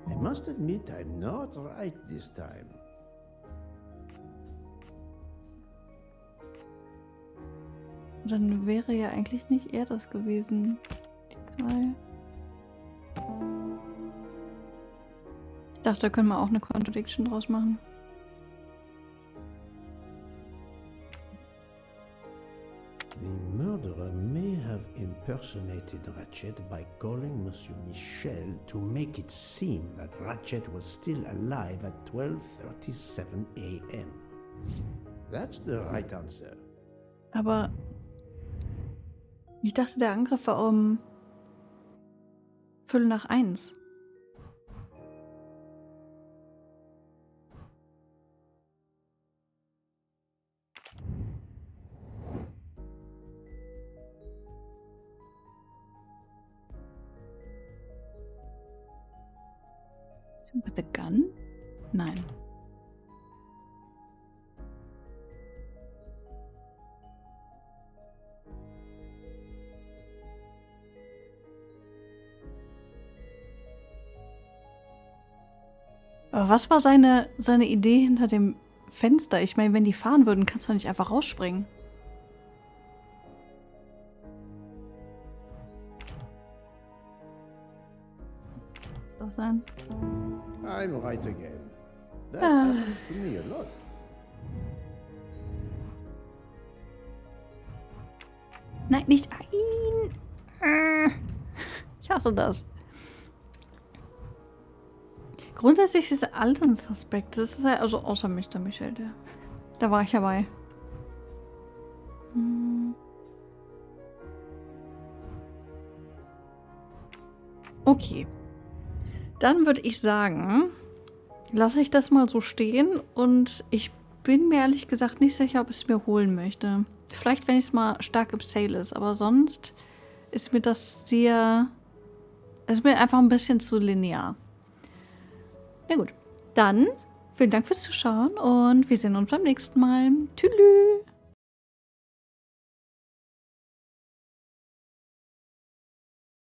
I must admit I'm not right this time. Dann wäre ja eigentlich nicht er das gewesen. Die 2. Ich dachte, da können wir auch eine Contradiction draus machen. The murderer may have impersonated Ratchet by calling Monsieur Michel to make it seem that Ratchet was still alive at 12:37 a.m. That's the right answer. Aber ich dachte, der Angriff war um 12:45. With the gun? Nein. Aber was war seine Idee hinter dem Fenster? Ich meine, wenn die fahren würden, kannst du nicht einfach rausspringen. Doch sein. I'm right again. That happens to me a lot. Nein, nicht ein. Ich hasse das. Grundsätzlich ist alles ein Suspekt. Das ist ja, also außer Mr. Michel, da war ich dabei. Okay. Dann würde ich sagen, lasse ich das mal so stehen und ich bin mir ehrlich gesagt nicht sicher, ob ich es mir holen möchte. Vielleicht, wenn es mal stark im Sale ist, aber sonst ist mir das ist mir einfach ein bisschen zu linear. Na gut, dann vielen Dank fürs Zuschauen und wir sehen uns beim nächsten Mal. Tschüss.